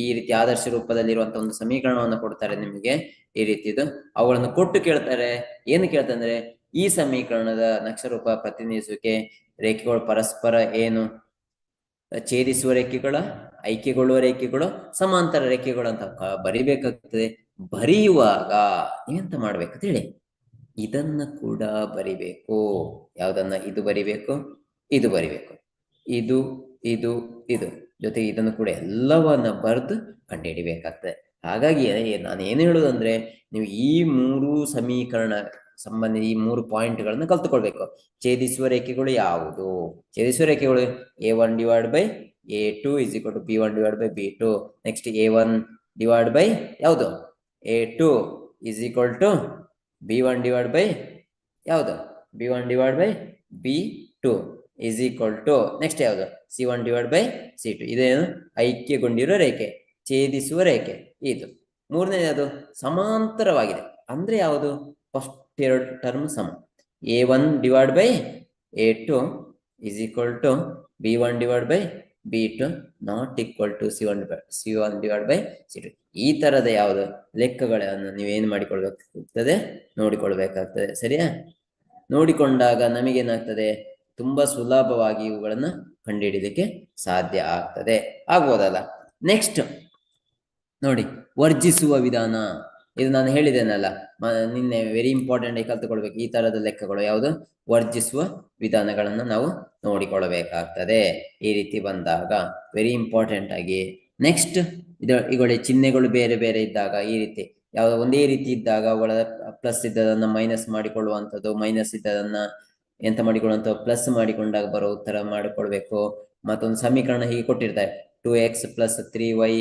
[SPEAKER 1] ಈ ರೀತಿ ಆದರ್ಶ ರೂಪದಲ್ಲಿರುವಂತಹ ಒಂದು ಸಮೀಕರಣವನ್ನು ಕೊಡ್ತಾರೆ ನಿಮಗೆ. ಈ ರೀತಿದು ಅವುಗಳನ್ನು ಕೊಟ್ಟು ಕೇಳ್ತಾರೆ. ಏನು ಕೇಳ್ತಾರೆ ಅಂದ್ರೆ, ಈ ಸಮೀಕರಣದ ನಕ್ಷರೂಪ ಪ್ರತಿನಿಧಿಸುವಿಕೆ ರೇಖೆಗಳು ಪರಸ್ಪರ ಏನು ಛೇದಿಸುವ ರೇಖೆಗಳ, ಐಕ್ಯಗೊಳ್ಳುವ ರೇಖೆಗಳು, ಸಮಾಂತರ ರೇಖೆಗಳು ಅಂತ ಬರಿಬೇಕಾಗ್ತದೆ. ಬರೆಯುವಾಗ ಎಂತ ಮಾಡ್ಬೇಕಂತ ಹೇಳಿ, ಇದನ್ನ ಕೂಡ ಬರಿಬೇಕು. ಯಾವ್ದನ್ನ? ಇದು ಬರಿಬೇಕು, ಇದು ಬರಿಬೇಕು, ಇದು ಇದು ಇದು ಜೊತೆಗೆ ಇದನ್ನು ಕೂಡ ಎಲ್ಲವನ್ನ ಬರೆದು ಕಂಡುಹಿಡಿಬೇಕಾಗ್ತದೆ. ಹಾಗಾಗಿ ನಾನು ಏನು ಹೇಳುದಂದ್ರೆ, ನೀವು ಈ ಮೂರು ಸಮೀಕರಣ ಸಂಬಂಧಿ ಈ ಮೂರು ಪಾಯಿಂಟ್ಗಳನ್ನ ಕಲ್ತುಕೊಳ್ಬೇಕು. ಛೇದಿಸುವ ರೇಖೆಗಳು ಯಾವುದು? ಛೇದಿಸುವ ರೇಖೆಗಳು A1 divide by A2 is equal to B1 divide by B2. Next A1 divide by ಯಾವುದು? A2 is equal to B1 divide by ಯಾವುದು? B1 divide by B2 is equal to next ಯಾವುದು? C1 divide by C2. ಇದೇನು? ಐಕ್ಯಗೊಂಡಿರೋ ರೇಖೆ, ಛೇದಿಸುವ ರೇಖೆ. ಇದು ಮೂರನೇ ಯಾವುದು? ಸಮಾಂತರವಾಗಿದೆ. ಅಂದ್ರೆ ಯಾವುದು? ಫಸ್ಟ್ ಎರಡು ಟರ್ಮ್ ಸಮ. A1 divide by A2 is equal to B1 divide by B2 not equal to C1 divide by C2. ಈ ತರದ ಯಾವುದು ಲೆಕ್ಕಗಳನ್ನು ನೀವೇನು ಮಾಡಿಕೊಳ್ಬೇಕಾಗ್ತದೆ? ನೋಡಿಕೊಳ್ಬೇಕಾಗ್ತದೆ. ಸರಿಯಾ? ನೋಡಿಕೊಂಡಾಗ ನಮಗೇನಾಗ್ತದೆ? ತುಂಬಾ ಸುಲಭವಾಗಿ ಇವುಗಳನ್ನ ಕಂಡುಹಿಡಿಯಲಿಕ್ಕೆ ಸಾಧ್ಯ ಆಗ್ತದೆ. ಆಗ್ಬೋದಲ್ಲ? ನೆಕ್ಸ್ಟ್ ನೋಡಿ, ವರ್ಜಿಸುವ ವಿಧಾನ. ಇದು ನಾನು ಹೇಳಿದ್ದೇನಲ್ಲ ನಿನ್ನೆ, ವೆರಿ ಇಂಪಾರ್ಟೆಂಟ್ ಆಗಿ ಕಲ್ತುಕೊಳ್ಬೇಕು. ಈ ತರದ ಲೆಕ್ಕಗಳು ಯಾವುದು? ವರ್ಜಿಸುವ ವಿಧಾನಗಳನ್ನು ನಾವು ನೋಡಿಕೊಳ್ಳಬೇಕಾಗ್ತದೆ. ಈ ರೀತಿ ಬಂದಾಗ ವೆರಿ ಇಂಪಾರ್ಟೆಂಟ್ ಆಗಿ. ನೆಕ್ಸ್ಟ್ ಇವುಗಳ ಚಿಹ್ನೆಗಳು ಬೇರೆ ಬೇರೆ ಇದ್ದಾಗ, ಈ ರೀತಿ ಯಾವ್ದು ಒಂದೇ ರೀತಿ ಇದ್ದಾಗ ಅವುಗಳ ಪ್ಲಸ್ ಇದ್ದದನ್ನ ಮೈನಸ್ ಮಾಡಿಕೊಳ್ಳುವಂಥದ್ದು, ಮೈನಸ್ ಇದ್ದದನ್ನ ಎಂತ ಮಾಡಿಕೊಳ್ಳುವಂಥ ಪ್ಲಸ್ ಮಾಡಿಕೊಂಡಾಗ ಬರೋ ಉತ್ತರ ಮಾಡಿಕೊಳ್ಬೇಕು. ಮತ್ತೊಂದು ಸಮೀಕರಣ ಹೀಗೆ ಕೊಟ್ಟಿರ್ತಾರೆ, 2x plus 3y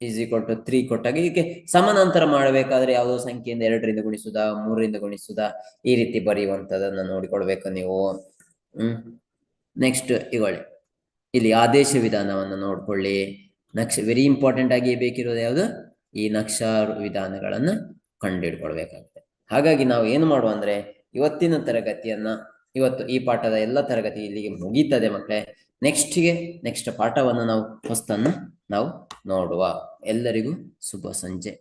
[SPEAKER 1] is equal to 3 ಕೊಟ್ಟಾಗ ಇದಕ್ಕೆ ಸಮಾನಾಂತರ ಮಾಡಬೇಕಾದ್ರೆ ಯಾವುದೋ ಸಂಖ್ಯೆಯಿಂದ 2ರಿಂದ ಗುಣಿಸುದ, 3ರಿಂದ ಗುಣಿಸುದ, ಈ ರೀತಿ ಬರೆಯುವಂತದನ್ನ ನೋಡಿಕೊಳ್ಬೇಕು ನೀವು. ನೆಕ್ಸ್ಟ್ ಇಗೊಳ್ಳಿ, ಇಲ್ಲಿ ಆದೇಶ ವಿಧಾನವನ್ನು ನೋಡ್ಕೊಳ್ಳಿ. ವೆರಿ ಇಂಪಾರ್ಟೆಂಟ್ ಆಗಿ ಬೇಕಿರೋದು ಯಾವುದು? ಈ ನಕ್ಷಾ ವಿಧಾನಗಳನ್ನ ಕಂಡುಹಿಡ್ಕೊಳ್ಬೇಕಾಗುತ್ತೆ. ಹಾಗಾಗಿ ನಾವು ಏನು ಮಾಡುವ ಅಂದ್ರೆ, ಇವತ್ತಿನ ತರಗತಿಯನ್ನ, ಇವತ್ತು ಈ ಪಾಠದ ಎಲ್ಲ ತರಗತಿ ಇಲ್ಲಿಗೆ ಮುಗೀತದೆ ಮಕ್ಕಳೇ. ನೆಕ್ಸ್ಟ್ ಪಾಠವನ್ನು ನಾವು ಹೊಸ್ತನ್ನು ನಾವು ನೋಡುವ. ಎಲ್ಲರಿಗೂ ಶುಭ ಸಂಜೆ.